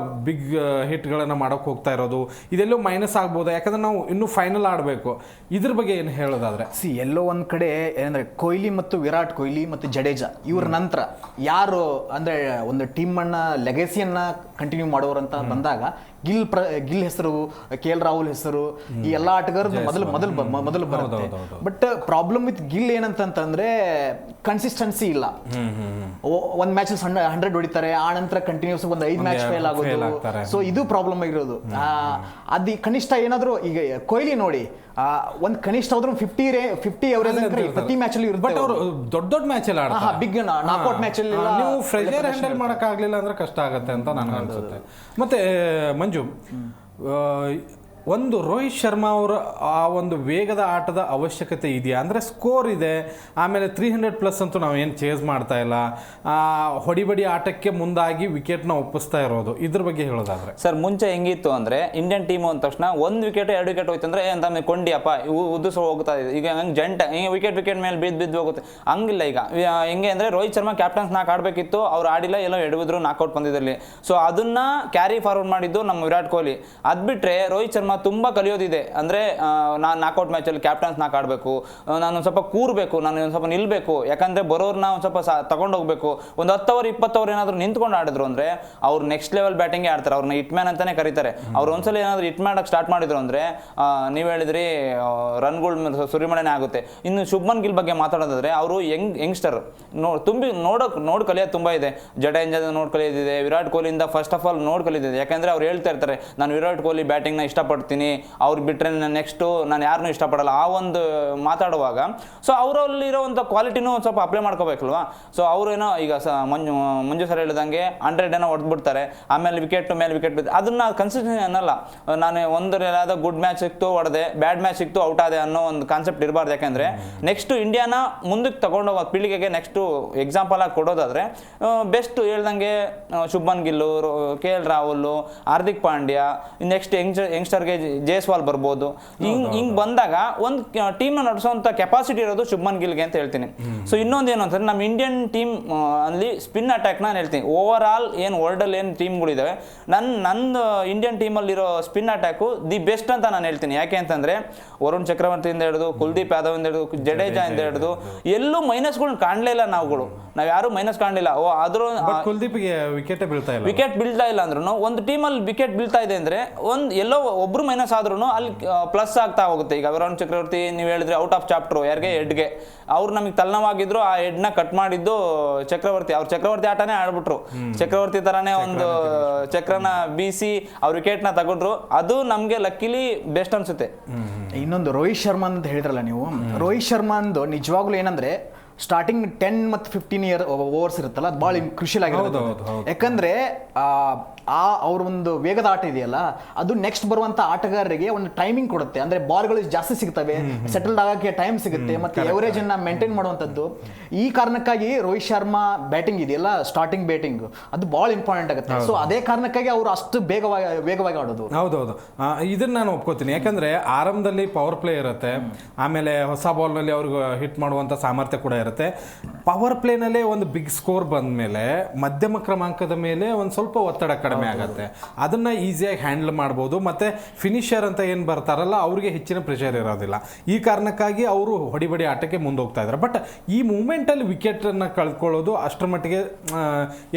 ಬಿಗ್ ಹಿಟ್ಗಳನ್ನು ಮಾಡೋಕ್ಕೆ ಹೋಗ್ತಾ ಇರೋದು, ಇದೆಲ್ಲೋ ಮೈನಸ್ ಆಗ್ಬೋದು. ಯಾಕಂದರೆ ನಾವು ಇನ್ನೂ ಫೈನಲ್ ಆಡಬೇಕು. ಇದ್ರ ಬಗ್ಗೆ ಏನು ಹೇಳೋದಾದರೆ, ಎಲ್ಲೋ ಒಂದು ಕಡೆ ಏನಂದರೆ ಕೊಹ್ಲಿ ಮತ್ತು ವಿರಾಟ್ ಕೊಹ್ಲಿ ಮತ್ತು ಜಡೇಜಾ ಇವ್ರ ನಂತರ ಯಾರು ಅಂದ್ರೆ ಒಂದು ಟೀಮ್ ಅನ್ನ ಲೆಗಸಿಯನ್ನ ಕಂಟಿನ್ಯೂ ಮಾಡೋರು ಅಂತ ಬಂದಾಗ ಗಿಲ್ ಹೆಸರು, KL ರಾಹುಲ್ ಹೆಸರು, ಈ ಎಲ್ಲಾ ಆಟಗಾರರು ಮೊದಲು ಬರುತ್ತೆ. ಬಟ್ ಪ್ರಾಬ್ಲಮ್ ವಿತ್ ಗಿಲ್ ಏನಂತಂದ್ರೆ ಕನ್ಸಿಸ್ಟೆನ್ಸಿ ಇಲ್ಲ. ಒಂದ್ ಮ್ಯಾಚ್ 100 ಹೊಡಿತಾರೆ, ಆ ನಂತರ ಕಂಟಿನ್ಯೂಸ್ ಒಂದು 5 ಮ್ಯಾಚ್ ಫೇಲ್ ಆಗೋದು. ಸೊ ಇದು ಪ್ರಾಬ್ಲಮ್ ಆಗಿರೋದು. ಅದು ಕನಿಷ್ಠ ಏನಾದ್ರು ಈಗ ಕೊಹ್ಲಿ ನೋಡಿ, ಒಂದ್ ಕನಿಷ್ಠ ಆದ್ರೂ 50 ಅವರೇಜ್ ಪ್ರತಿ ಮ್ಯಾಚ್ ಅಲ್ಲಿ ಇರುತ್ತೆ. ಬಟ್ ಅವರು ದೊಡ್ಡ ಮ್ಯಾಚ್ ಅಲ್ಲಿ ಆಡ್ತಾರೆ, ಬಿಗ್ ನಾಕ್ಔಟ್ ಮ್ಯಾಚ್ ಅಲ್ಲಿ ನೀವು ಫ್ರೆಷರ್ ಹ್ಯಾಂಡಲ್ ಮಾಡಕ್ ಆಗ್ಲಿಲ್ಲ ಅಂದ್ರೆ ಕಷ್ಟ ಆಗತ್ತೆ ಅಂತ ನನಗೆ ಅನ್ಸುತ್ತೆ. ಮತ್ತೆ ಮಂಜು, ಒಂದು ರೋಹಿತ್ ಶರ್ಮಾ ಅವರ ಆ ಒಂದು ವೇಗದ ಆಟದ ಅವಶ್ಯಕತೆ ಇದೆಯಾ? ಅಂದರೆ ಸ್ಕೋರ್ ಇದೆ, ಆಮೇಲೆ 300+ ಅಂತೂ ನಾವು ಏನು ಚೇಸ್ ಮಾಡ್ತಾ ಇಲ್ಲ, ಹೊಡಿಬಡಿ ಆಟಕ್ಕೆ ಮುಂದಾಗಿ ವಿಕೆಟ್ನ ಒಪ್ಪಿಸ್ತಾ ಇರೋದು, ಇದ್ರ ಬಗ್ಗೆ ಹೇಳೋದಾದ್ರೆ ಸರ್, ಮುಂಚೆ ಹೆಂಗಿತ್ತು ಅಂದರೆ ಇಂಡಿಯನ್ ಟೀಮ್ ಅಂದ ತಕ್ಷಣ 1 ವಿಕೆಟ್ 2 ವಿಕೆಟ್ ಹೋಯ್ತು ಅಂದರೆ ಅಂತ ಕೊಂಡಿಯಪ್ಪ ಉದ್ದಿಸ ಹೋಗ್ತಾ ಇದೆ. ಈಗ ಹಂಗೆ ಹಿಂಗೆ ವಿಕೆಟ್ ಮೇಲೆ ಬಿದ್ದು ಹೋಗುತ್ತೆ, ಹಂಗಿಲ್ಲ. ಈಗ ಹೆಂಗೆ ಅಂದರೆ ರೋಹಿತ್ ಶರ್ಮಾ ಕ್ಯಾಪ್ಟನ್ಸ್ 4 ಆಡಬೇಕಿತ್ತು, ಅವ್ರು ಆಡಿಲ್ಲ, ಎಲ್ಲೋ ಎಡವಿದ್ರು ನಾಕ್ಔಟ್ ಬಂದಿದ್ದಲ್ಲಿ. ಸೊ ಅದನ್ನ ಕ್ಯಾರಿ ಫಾರ್ವರ್ಡ್ ಮಾಡಿದ್ದು ನಮ್ಮ ವಿರಾಟ್ ಕೊಹ್ಲಿ. ಅದು ಬಿಟ್ಟರೆ ರೋಹಿತ್ ಶರ್ಮಾ ಶರ್ಮಾ ತುಂಬ ಕಲಿಯೋದಿದೆ. ಅಂದರೆ ನಾನು ನಾಕೌಟ್ ಮ್ಯಾಚಲ್ಲಿ ಕ್ಯಾಪ್ಟನ್ಸ್ ಆಡಬೇಕು, ನಾನು ಒಂದು ಸ್ವಲ್ಪ ಕೂರಬೇಕು, ನಾನು ಒಂದು ಸ್ವಲ್ಪ ನಿಲ್ಲಬೇಕು, ಯಾಕಂದರೆ ಬರೋರ್ನ ಒಂದು ಸ್ವಲ್ಪ ತಗೊಂಡೋಗ್ಬೇಕು. ಒಂದು 10 ಓವರ್ 20 ಓವರ್ ಏನಾದರೂ ನಿಂತ್ಕೊಂಡು ಆಡಿದ್ರು ಅಂದರೆ ಅವ್ರು ನೆಕ್ಸ್ಟ್ ಲೆವೆಲ್ ಬ್ಯಾಟಿಂಗೇ ಆಡ್ತಾರೆ. ಅವ್ರನ್ನ ಹಿಟ್ ಮ್ಯಾನ್ ಅಂತಲೇ ಕರೀತಾರೆ. ಅವ್ರು ಒಂದ್ಸಲ ಏನಾದರೂ ಹಿಟ್ ಮಾಡೋಕ್ಕೆ ಸ್ಟಾರ್ಟ್ ಮಾಡಿದ್ರು ಅಂದರೆ ನೀವು ಹೇಳಿದ್ರಿ ರನ್ಗಳು ಸುರಿಮಳೆನೇ ಆಗುತ್ತೆ. ಇನ್ನು ಶುಭ್ಮನ್ ಗಿಲ್ ಬಗ್ಗೆ ಮಾತಾಡೋದಾದ್ರೆ ಅವರು ಯಂಗ್ಸ್ಟರ್ ನೋಡಿ ಕಲಿಯೋದು ತುಂಬ ಇದೆ. ಜಡೇಜಾದ ನೋಡಿ ಕಲಿಯೋದಿದೆ, ವಿರಾಟ್ ಕೊಹ್ಲಿಯಿಂದ ಫಸ್ಟ್ ಆಫ್ ಆಲ್ ನೋಡಿ ಕಲಿಯೋದಿದೆ. ಯಾಕಂದರೆ ಅವ್ರು ಹೇಳ್ತಾ ಇರ್ತಾರೆ, ನಾನು ವಿರಾಟ್ ಕೊಹ್ಲಿ ಬ್ಯಾಟಿಂಗ್ನ ಇಷ್ಟಪಡ್ತೀನಿ, ಅವ್ರು ಬಿಟ್ಟರೆ ನೆಕ್ಸ್ಟು ನಾನು ಯಾರನ್ನೂ ಇಷ್ಟಪಡಲ್ಲ, ಆ ಒಂದು ಮಾತಾಡುವಾಗ ಸೊ ಅವರಲ್ಲಿರೋವಂಥ ಕ್ವಾಲಿಟಿನೂ ಒಂದು ಸ್ವಲ್ಪ ಅಪ್ಲೈ ಮಾಡ್ಕೋಬೇಕಲ್ವಾ. ಸೊ ಅವರೇನೋ ಈಗ ಮಂಜು ಸರ್ ಹೇಳಿದಂಗೆ 100 ಏನೋ ಹೊಡೆದ್ಬಿಡ್ತಾರೆ, ಆಮೇಲೆ ವಿಕೆಟ್ ಮೇಲೆ ವಿಕೆಟ್ ಬಿದ್ದು ಅದನ್ನ ಕನ್ಸಿಸ್ಟೆನ್ಸಿ ಅನ್ನಲ್ಲ. ನಾನು ಒಂದರ ಗುಡ್ ಮ್ಯಾಚ್ ಸಿಕ್ತು ಹೊಡೆದೆ, ಬ್ಯಾಡ್ ಮ್ಯಾಚ್ ಸಿಕ್ತು ಔಟ್ ಆದೆ ಅನ್ನೋ ಒಂದು ಕಾನ್ಸೆಪ್ಟ್ ಇರಬಾರ್ದು. ಯಾಕೆಂದರೆ ನೆಕ್ಸ್ಟ್ ಇಂಡಿಯಾನ ಮುಂದಕ್ಕೆ ತಗೊಂಡೋಗೋ ಪೀಳಿಗೆಗೆ ನೆಕ್ಸ್ಟು ಎಕ್ಸಾಂಪಲ್ ಆಗಿ ಕೊಡೋದಾದರೆ ಬೆಸ್ಟ್ ಹೇಳ್ದಂಗೆ ಶುಭ್ಮನ್ ಗಿಲ್ಲು, KL ರಾಹುಲ್, ಹಾರ್ದಿಕ್ ಪಾಂಡ್ಯ, ನೆಕ್ಸ್ಟ್ ಯಂಗ್ಸ್ಟರ್ಗೆ ಜೈಸ್ವಾಲ್ ಬರ್ಬೋದು. ಹಿಂಗೆ ಬಂದಾಗ ಒಂದು ಟೀಮ್ನ ನಡೆಸೋಂಥ ಕೆಪಾಸಿಟಿ ಇರೋದು ಶುಭ್ಮನ್ ಗಿಲ್ಗೆ ಅಂತ ಹೇಳ್ತೀನಿ. ಸೊ ಇನ್ನೊಂದು ಏನು ಅಂತಂದರೆ ನಮ್ಮ ಇಂಡಿಯನ್ ಟೀಮ್ ಅಲ್ಲಿ ಸ್ಪಿನ್ ಅಟ್ಯಾಕ್ನ ನಾನು ಹೇಳ್ತೀನಿ. ಓವರ್ ಆಲ್ ಏನು ವರ್ಲ್ಡಲ್ಲಿ ಏನು ಟೀಮ್ಗಳಿದ್ದಾವೆ, ನಂದು ಇಂಡಿಯನ್ ಟೀಮಲ್ಲಿರೋ ಸ್ಪಿನ್ ಅಟ್ಯಾಕು ದಿ ಬೆಸ್ಟ್ ಅಂತ ನಾನು ಹೇಳ್ತೀನಿ. ಯಾಕೆ ಅಂತಂದರೆ ವರುಣ್ ಚಕ್ರವರ್ತಿಯಿಂದ ಹಿಡಿದು ಕುಲ್ದೀಪ್ ಯಾದವ್ ಇಂದ ಹಿಡಿದು ಜಡೇಜಾ ಇಂದ ಹಿಡಿದು ಎಲ್ಲೂ ಮೈನಸ್ಗಳನ್ನ ಕಾಣಲೇ ಇಲ್ಲ. ನಾವು ಯಾರು ಮೈನಸ್ ಕಾಣಲಿಲ್ಲ. ಕುಲ್ದೀಪ್ಗೆ ವಿಕೆಟ್ ಬೀಳ್ತಾ ಇಲ್ಲ ಅಂದ್ರೂ ಒಂದು ಟೀಮಲ್ಲಿ ವಿಕೆಟ್ ಬೀಳ್ತಾ ಇದೆ ಅಂದರೆ ಎಲ್ಲೋ ಒಬ್ರು ಮೈನಸ್ ಆದ್ರೂ ಅಲ್ಲಿ ಪ್ಲಸ್ ಆಗ್ತಾ ಹೋಗುತ್ತೆ. ಈಗ ವರುಣ್ ಚಕ್ರವರ್ತಿ ನೀವು ಹೇಳಿದ್ರೆ ಔಟ್ ಆಫ್ ಚಾಪ್ಟರ್ ಯಾರಿಗೆ ಹೆಡ್ಗೆ ಅವ್ರು ನಮಗೆ ತಲೆನೋವಾಗಿದ್ರು, ಆ ಹೆಡ್ನ ಕಟ್ ಮಾಡಿದ್ದು ಚಕ್ರವರ್ತಿ. ಅವ್ರು ಚಕ್ರವರ್ತಿ ಆಟನೇ ಆಡ್ಬಿಟ್ರು, ಚಕ್ರವರ್ತಿ ತರಾನೇ ಒಂದು ಚಕ್ರನ ಬೀಸಿ ಅವ್ರ ವಿಕೆಟ್ನ ತಗೊಂಡ್ರು. ಅದು ನಮಗೆ ಲಕ್ಕಿಲಿ ಬೆಸ್ಟ್ ಅನ್ಸುತ್ತೆ. ಇನ್ನೊಂದು ರೋಹಿತ್ ಶರ್ಮಾ ಅಂತ ಹೇಳಿದ್ರಲ್ಲ ನೀವು, ರೋಹಿತ್ ಶರ್ಮಾ ಅಂದು ನಿಜವಾಗ್ಲೂ ಏನಂದ್ರೆ ಸ್ಟಾರ್ಟಿಂಗ್ 10 ಮತ್ತು 15 ಓವರ್ಸ್ ಇರುತ್ತಲ್ಲ, ಅದು ಭಾಳ ಕ್ರುಷಿಯಲ್ ಆಗಿರುತ್ತೆ. ಯಾಕಂದ್ರೆ ಅವ್ರ ಒಂದು ವೇಗದ ಆಟ ಇದೆಯಲ್ಲ, ಅದು ನೆಕ್ಸ್ಟ್ ಬರುವಂತ ಆಟಗಾರರಿಗೆ ಒಂದು ಟೈಮಿಂಗ್ ಕೊಡುತ್ತೆ. ಅಂದ್ರೆ ಬಾಲ್ಗಳು ಜಾಸ್ತಿ ಸಿಗ್ತವೆ, ಸೆಟಲ್ಡ್ ಆಗಕ್ಕೆ ಟೈಮ್ ಸಿಗುತ್ತೆ, ಮತ್ತೆ ಎವರೇಜ್ ಅನ್ನ ಮೇಂಟೈನ್ ಮಾಡುವಂತದ್ದು. ಈ ಕಾರಣಕ್ಕಾಗಿ ರೋಹಿತ್ ಶರ್ಮಾ ಬ್ಯಾಟಿಂಗ್ ಇದೆಯಲ್ಲ, ಸ್ಟಾರ್ಟಿಂಗ್ ಬ್ಯಾಟಿಂಗ್ ಅದು ಬಹಳ ಇಂಪಾರ್ಟೆಂಟ್ ಆಗುತ್ತೆ. ಸೊ ಅದೇ ಕಾರಣಕ್ಕಾಗಿ ಅವರು ಅಷ್ಟು ವೇಗವಾಗಿ ಆಡೋದು. ಹೌದೌದು, ಇದನ್ನ ನಾನು ಒಪ್ಕೋತೀನಿ. ಯಾಕಂದ್ರೆ ಆರಂಭದಲ್ಲಿ ಪವರ್ ಪ್ಲೇ ಇರುತ್ತೆ, ಆಮೇಲೆ ಹೊಸ ಬಾಲ್ ನಲ್ಲಿ ಅವ್ರಿಗೆ ಹಿಟ್ ಮಾಡುವಂತ ಸಾಮರ್ಥ್ಯ ಕೂಡ ಇರುತ್ತೆ. ಪವರ್ ಪ್ಲೇನಲ್ಲೇ ಒಂದು ಬಿಗ್ ಸ್ಕೋರ್ ಬಂದ ಮೇಲೆ ಮಧ್ಯಮ ಕ್ರಮಾಂಕದ ಮೇಲೆ ಒಂದು ಸ್ವಲ್ಪ ಒತ್ತಡ ಕಡಿಮೆ ಆಗುತ್ತೆ. ಅದನ್ನ ಈಸಿಯಾಗಿ ಹ್ಯಾಂಡಲ್ ಮಾಡ್ಬೋದು. ಮತ್ತೆ ಫಿನಿಷರ್ ಅಂತ ಏನು ಬರ್ತಾರಲ್ಲ ಅವ್ರಿಗೆ ಹೆಚ್ಚಿನ ಪ್ರೆಷರ್ ಇರೋದಿಲ್ಲ. ಈ ಕಾರಣಕ್ಕಾಗಿ ಅವರು ಹೊಡಿಬಡಿ ಆಟಕ್ಕೆ ಮುಂದೋಗ್ತಾ ಇದ್ದಾರೆ. ಬಟ್ ಈ ಮೂಮೆಂಟಲ್ಲಿ ವಿಕೆಟನ್ನು ಕಳ್ಕೊಳ್ಳೋದು ಅಷ್ಟರ ಮಟ್ಟಿಗೆ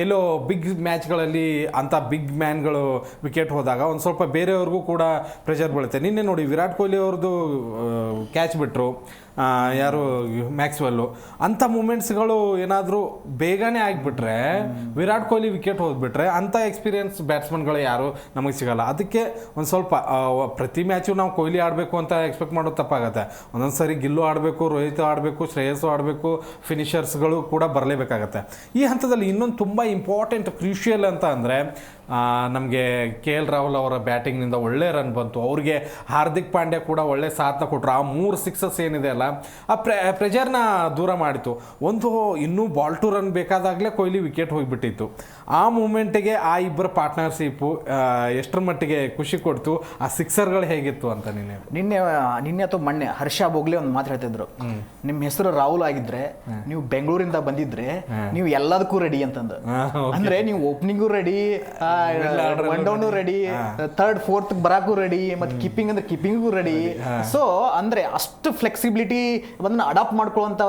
ಎಲ್ಲೋ ಬಿಗ್ ಮ್ಯಾಚ್ಗಳಲ್ಲಿ ಅಂಥ ಬಿಗ್ ಮ್ಯಾನ್ಗಳು ವಿಕೆಟ್ ಹೋದಾಗ ಒಂದು ಸ್ವಲ್ಪ ಬೇರೆಯವ್ರಿಗೂ ಕೂಡ ಪ್ರೆಷರ್ ಬೀಳುತ್ತೆ. ನಿನ್ನೆ ನೋಡಿ ವಿರಾಟ್ ಕೊಹ್ಲಿ ಅವ್ರದ್ದು ಕ್ಯಾಚ್ ಬಿಟ್ಟರು, ಯಾರು ಮ್ಯಾಕ್ಸ್ವೆಲ್ಲು, ಅಂಥ ಮೂಮೆಂಟ್ಸ್ಗಳು ಏನಾದರೂ ಬೇಗನೆ ಆಗಿಬಿಟ್ರೆ, ವಿರಾಟ್ ಕೊಹ್ಲಿ ವಿಕೆಟ್ ಹೋಗ್ಬಿಟ್ರೆ ಅಂಥ ಎಕ್ಸ್ಪೀರಿಯನ್ಸ್ ಬ್ಯಾಟ್ಸ್ಮನ್ಗಳು ಯಾರು ನಮಗೆ ಸಿಗಲ್ಲ. ಅದಕ್ಕೆ ಒಂದು ಸ್ವಲ್ಪ ಪ್ರತಿ ಮ್ಯಾಚು ನಾವು ಕೊಹ್ಲಿ ಆಡಬೇಕು ಅಂತ ಎಕ್ಸ್ಪೆಕ್ಟ್ ಮಾಡೋದು ತಪ್ಪಾಗತ್ತೆ. ಒಂದೊಂದು ಸರಿ ಗಿಲ್ಲು ಆಡಬೇಕು, ರೋಹಿತ್ ಆಡಬೇಕು, ಶ್ರೇಯಸ್ಸು ಆಡಬೇಕು, ಫಿನಿಷರ್ಸ್ಗಳು ಕೂಡ ಬರಲೇಬೇಕಾಗತ್ತೆ. ಈ ಹಂತದಲ್ಲಿ ಇನ್ನೊಂದು ತುಂಬ ಇಂಪಾರ್ಟೆಂಟ್ ಕ್ರೂಷಿಯಲ್ ಅಂತ ಅಂದರೆ ನಮಗೆ KL ರಾಹುಲ್ ಅವರ ಬ್ಯಾಟಿಂಗ್ನಿಂದ ಒಳ್ಳೆ ರನ್ ಬಂತು. ಅವ್ರಿಗೆ ಹಾರ್ದಿಕ್ ಪಾಂಡ್ಯ ಕೂಡ ಒಳ್ಳೆ ಸಾಥ್ನ ಕೊಟ್ಟರು. ಆ 3 ಸಿಕ್ಸಸ್ ಏನಿದೆ ಅಲ್ಲ, ಆ ಪ್ರೆಷರ್ನ ದೂರ ಮಾಡಿತು. ಒಂದು ಇನ್ನೂ ಬಾಲ್ ಟು ರನ್ ಬೇಕಾದಾಗಲೇ ಕೊಹ್ಲಿ ವಿಕೆಟ್ ಹೋಗಿಬಿಟ್ಟಿತ್ತು. ಆ ಮೂಮೆಂಟಿಗೆ ಆ ಇಬ್ಬರ ಪಾರ್ಟ್ನರ್ಶಿಪ್ಪು ಎಷ್ಟರ ಮಟ್ಟಿಗೆ ಖುಷಿ ಕೊಡ್ತು. ಆ ಸಿಕ್ಸರ್ಗಳು ಹೇಗಿತ್ತು ಅಂತ ನಿನ್ನೆ ಅಥವಾ ಮೊನ್ನೆ ಹರ್ಷ ಬೋಗ್ಲೆ ಒಂದು ಮಾತು ಹೇಳ್ತಿದ್ರು, ನಿಮ್ಮ ಹೆಸರು ರಾಹುಲ್ ಆಗಿದ್ರೆ ನೀವು ಬೆಂಗಳೂರಿಂದ ಬಂದಿದ್ರೆ ನೀವು ಎಲ್ಲದಕ್ಕೂ ರೆಡಿ ಅಂತಂದು. ಅಂದ್ರೆ ನೀವು opening ready, one down ready, 3rd 4th ಬರಾಕು ರೆಡಿ, ಮತ್ತೆ ಕೀಪಿಂಗ್ ಅಂದ್ರೆ ಕೀಪಿಂಗು ರೆಡಿ. ಸೊ ಅಂದ್ರೆ ಅಷ್ಟು ಫ್ಲೆಕ್ಸಿಬಿಲಿಟಿ ಅದನ್ನ ಅಡಾಪ್ಟ್ ಮಾಡ್ಕೊಳ್ಳುವಂತ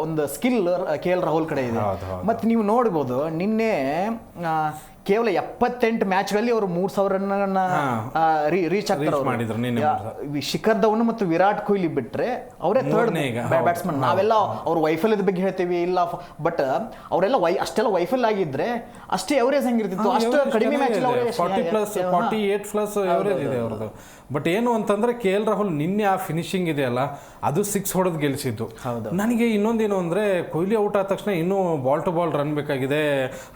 ಒಂದು ಸ್ಕಿಲ್ KL ರಾಹುಲ್ ಕಡೆ ಇದೆ. ಮತ್ತೆ ನೀವು ನೋಡ್ಬೋದು ನಿನ್ನೆ ಕೇವಲ 78 ಮ್ಯಾಚ್ಗಳಲ್ಲಿ ಅವರು 3000 ರನ್ ರೀಚ್ ಆಗ್ತಾರೆ. ಶಿಖರ್ ಧವನ್ ಮತ್ತು ವಿರಾಟ್ ಕೊಹ್ಲಿ ಬಿಟ್ರೆ ಅವರೇ 3rd ಬ್ಯಾಟ್ಸ್ಮನ್. ನಾವೆಲ್ಲ ಅವ್ರ ವೈಫಲ್ಯದ ಬಗ್ಗೆ ಹೇಳ್ತೀವಿ ಇಲ್ಲ, ಬಟ್ ಅವರೆಲ್ಲ ಅಷ್ಟೆಲ್ಲ ವೈಫಲ್ಯ ಆಗಿದ್ರೆ ಅಷ್ಟೇ ಎವರೇಜ್ ಹೆಂಗಿರ್ತಿತ್ತು, ಅಷ್ಟು ಕಡಿಮೆ ಮ್ಯಾಚ್ 48+ ಎವರೇಜ್ ಇದೆ ಅವ್ರದ್ದು. ಬಟ್ ಏನು ಅಂತಂದ್ರೆ KL ರಾಹುಲ್ ನಿನ್ನೆ ಆ ಫಿನಿಶಿಂಗ್ ಇದೆಯಲ್ಲ, ಅದು 6 ಹೊಡೆದು ಗೆಲ್ಲಿಸಿದ್ದು. ನನಗೆ ಇನ್ನೊಂದೇನು ಅಂದ್ರೆ ಕೊಹ್ಲಿ ಔಟ್ ಆದ ತಕ್ಷಣ ಇನ್ನೂ ಬಾಲ್ ಟು ಬಾಲ್ ರನ್ ಬೇಕಾಗಿದೆ.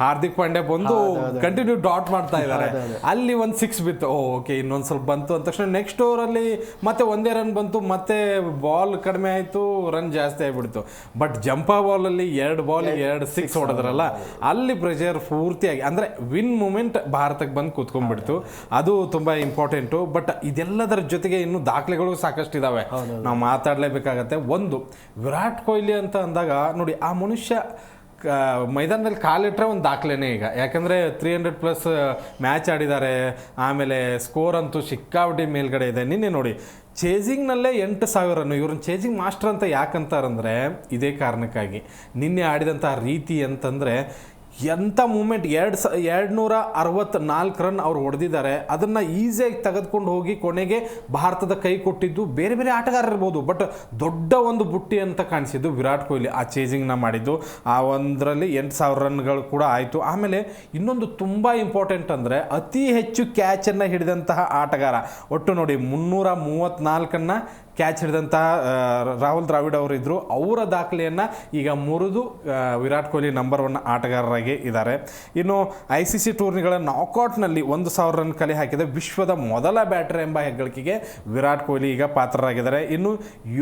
ಹಾರ್ದಿಕ್ ಪಾಂಡ್ಯ ಬಂದು ಕಂಟಿನ್ಯೂ ಡಾಟ್ ಮಾಡ್ತಾ ಇದ್ದಾರೆ. ಅಲ್ಲಿ ಒಂದು 6 ಬಿತ್ತು, ಓಕೆ ಇನ್ನೊಂದು ಸ್ವಲ್ಪ ಬಂತು ಅಂದ ತಕ್ಷಣ ನೆಕ್ಸ್ಟ್ ಓವರಲ್ಲಿ ಮತ್ತೆ ಒಂದೇ ರನ್ ಬಂತು, ಮತ್ತೆ ಬಾಲ್ ಕಡಿಮೆ ಆಯಿತು, ರನ್ ಜಾಸ್ತಿ ಆಗಿಬಿಡ್ತು. ಬಟ್ ಜಂಪಾ ಬಾಲಲ್ಲಿ 2 ಬಾಲ್ 2 6 ಹೊಡೆದ್ರಲ್ಲ, ಅಲ್ಲಿ ಪ್ರೆಷರ್ ಪೂರ್ತಿಯಾಗಿ ಅಂದರೆ ವಿನ್ ಮೂಮೆಂಟ್ ಭಾರತಕ್ಕೆ ಬಂದು ಕೂತ್ಕೊಂಡ್ಬಿಡ್ತು. ಅದು ತುಂಬ ಇಂಪಾರ್ಟೆಂಟು. ಬಟ್ ಇದೆಲ್ಲದರ ಜೊತೆಗೆ ಇನ್ನೂ ದಾಖಲೆಗಳು ಸಾಕಷ್ಟು ಇದಾವೆ, ನಾವು ಮಾತಾಡಲೇಬೇಕಾಗತ್ತೆ. ಒಂದು ವಿರಾಟ್ ಕೊಹ್ಲಿ ಅಂತ ಅಂದಾಗ ನೋಡಿ, ಆ ಮನುಷ್ಯ ಮೈದಾನದಲ್ಲಿ ಕಾಲಿಟ್ರೆ ಒಂದು ದಾಖಲೆನೇ ಈಗ, ಯಾಕಂದರೆ 300+ ಮ್ಯಾಚ್ ಆಡಿದ್ದಾರೆ. ಆಮೇಲೆ ಸ್ಕೋರ್ ಅಂತೂ ಸಿಕ್ಕಾಪಟ್ಟಿ ಮೇಲ್ಗಡೆ ಇದೆ. ನಿನ್ನೆ ನೋಡಿ ಚೇಸಿಂಗ್ನಲ್ಲೇ 8,000 ರನ್. ಇವ್ರನ್ನ ಚೇಸಿಂಗ್ ಮಾಸ್ಟರ್ ಅಂತ ಯಾಕಂತಾರಂದರೆ ಇದೇ ಕಾರಣಕ್ಕಾಗಿ. ನಿನ್ನೆ ಆಡಿದಂಥ ರೀತಿ ಅಂತಂದರೆ ಎಂಥ ಮೂಮೆಂಟ್, 264 ರನ್ ಅವ್ರು ಹೊಡೆದಿದ್ದಾರೆ. ಅದನ್ನು ಈಸಿಯಾಗಿ ತೆಗೆದುಕೊಂಡು ಹೋಗಿ ಕೊನೆಗೆ ಭಾರತದ ಕೈ ಕೊಟ್ಟಿದ್ದು ಬೇರೆ ಬೇರೆ ಆಟಗಾರರು ಇರ್ಬೋದು, ಬಟ್ ದೊಡ್ಡ ಒಂದು ಬುಟ್ಟಿ ಅಂತ ಕಾಣಿಸಿದ್ದು ವಿರಾಟ್ ಕೊಹ್ಲಿ. ಆ ಚೇಸಿಂಗ್ನ ಮಾಡಿದ್ದು ಆ ಒಂದರಲ್ಲಿ 8,000 ರನ್ಗಳು ಕೂಡ ಆಯಿತು. ಆಮೇಲೆ ಇನ್ನೊಂದು ತುಂಬ ಇಂಪಾರ್ಟೆಂಟ್ ಅಂದರೆ ಅತಿ ಹೆಚ್ಚು ಕ್ಯಾಚನ್ನು ಹಿಡಿದಂತಹ ಆಟಗಾರ. ಒಟ್ಟು ನೋಡಿ 334 ಕ್ಯಾಚ್ ಹಿಡಿದಂತಹ ರಾಹುಲ್ ದ್ರಾವಿಡ್ ಅವರಿದ್ದರು. ಅವರ ದಾಖಲೆಯನ್ನು ಈಗ ಮುರಿದು ವಿರಾಟ್ ಕೊಹ್ಲಿ ನಂಬರ್ 1 ಆಟಗಾರರಾಗಿ ಇದ್ದಾರೆ. ಇನ್ನು ICC ಟೂರ್ನಿಗಳ ನಾಕೌಟ್ನಲ್ಲಿ 1,000 ರನ್ ಕಲೆ ಹಾಕಿದ ವಿಶ್ವದ ಮೊದಲ ಬ್ಯಾಟರ್ ಎಂಬ ಹೆಗ್ಗಳಿಕೆಗೆ ವಿರಾಟ್ ಕೊಹ್ಲಿ ಈಗ ಪಾತ್ರರಾಗಿದ್ದಾರೆ. ಇನ್ನು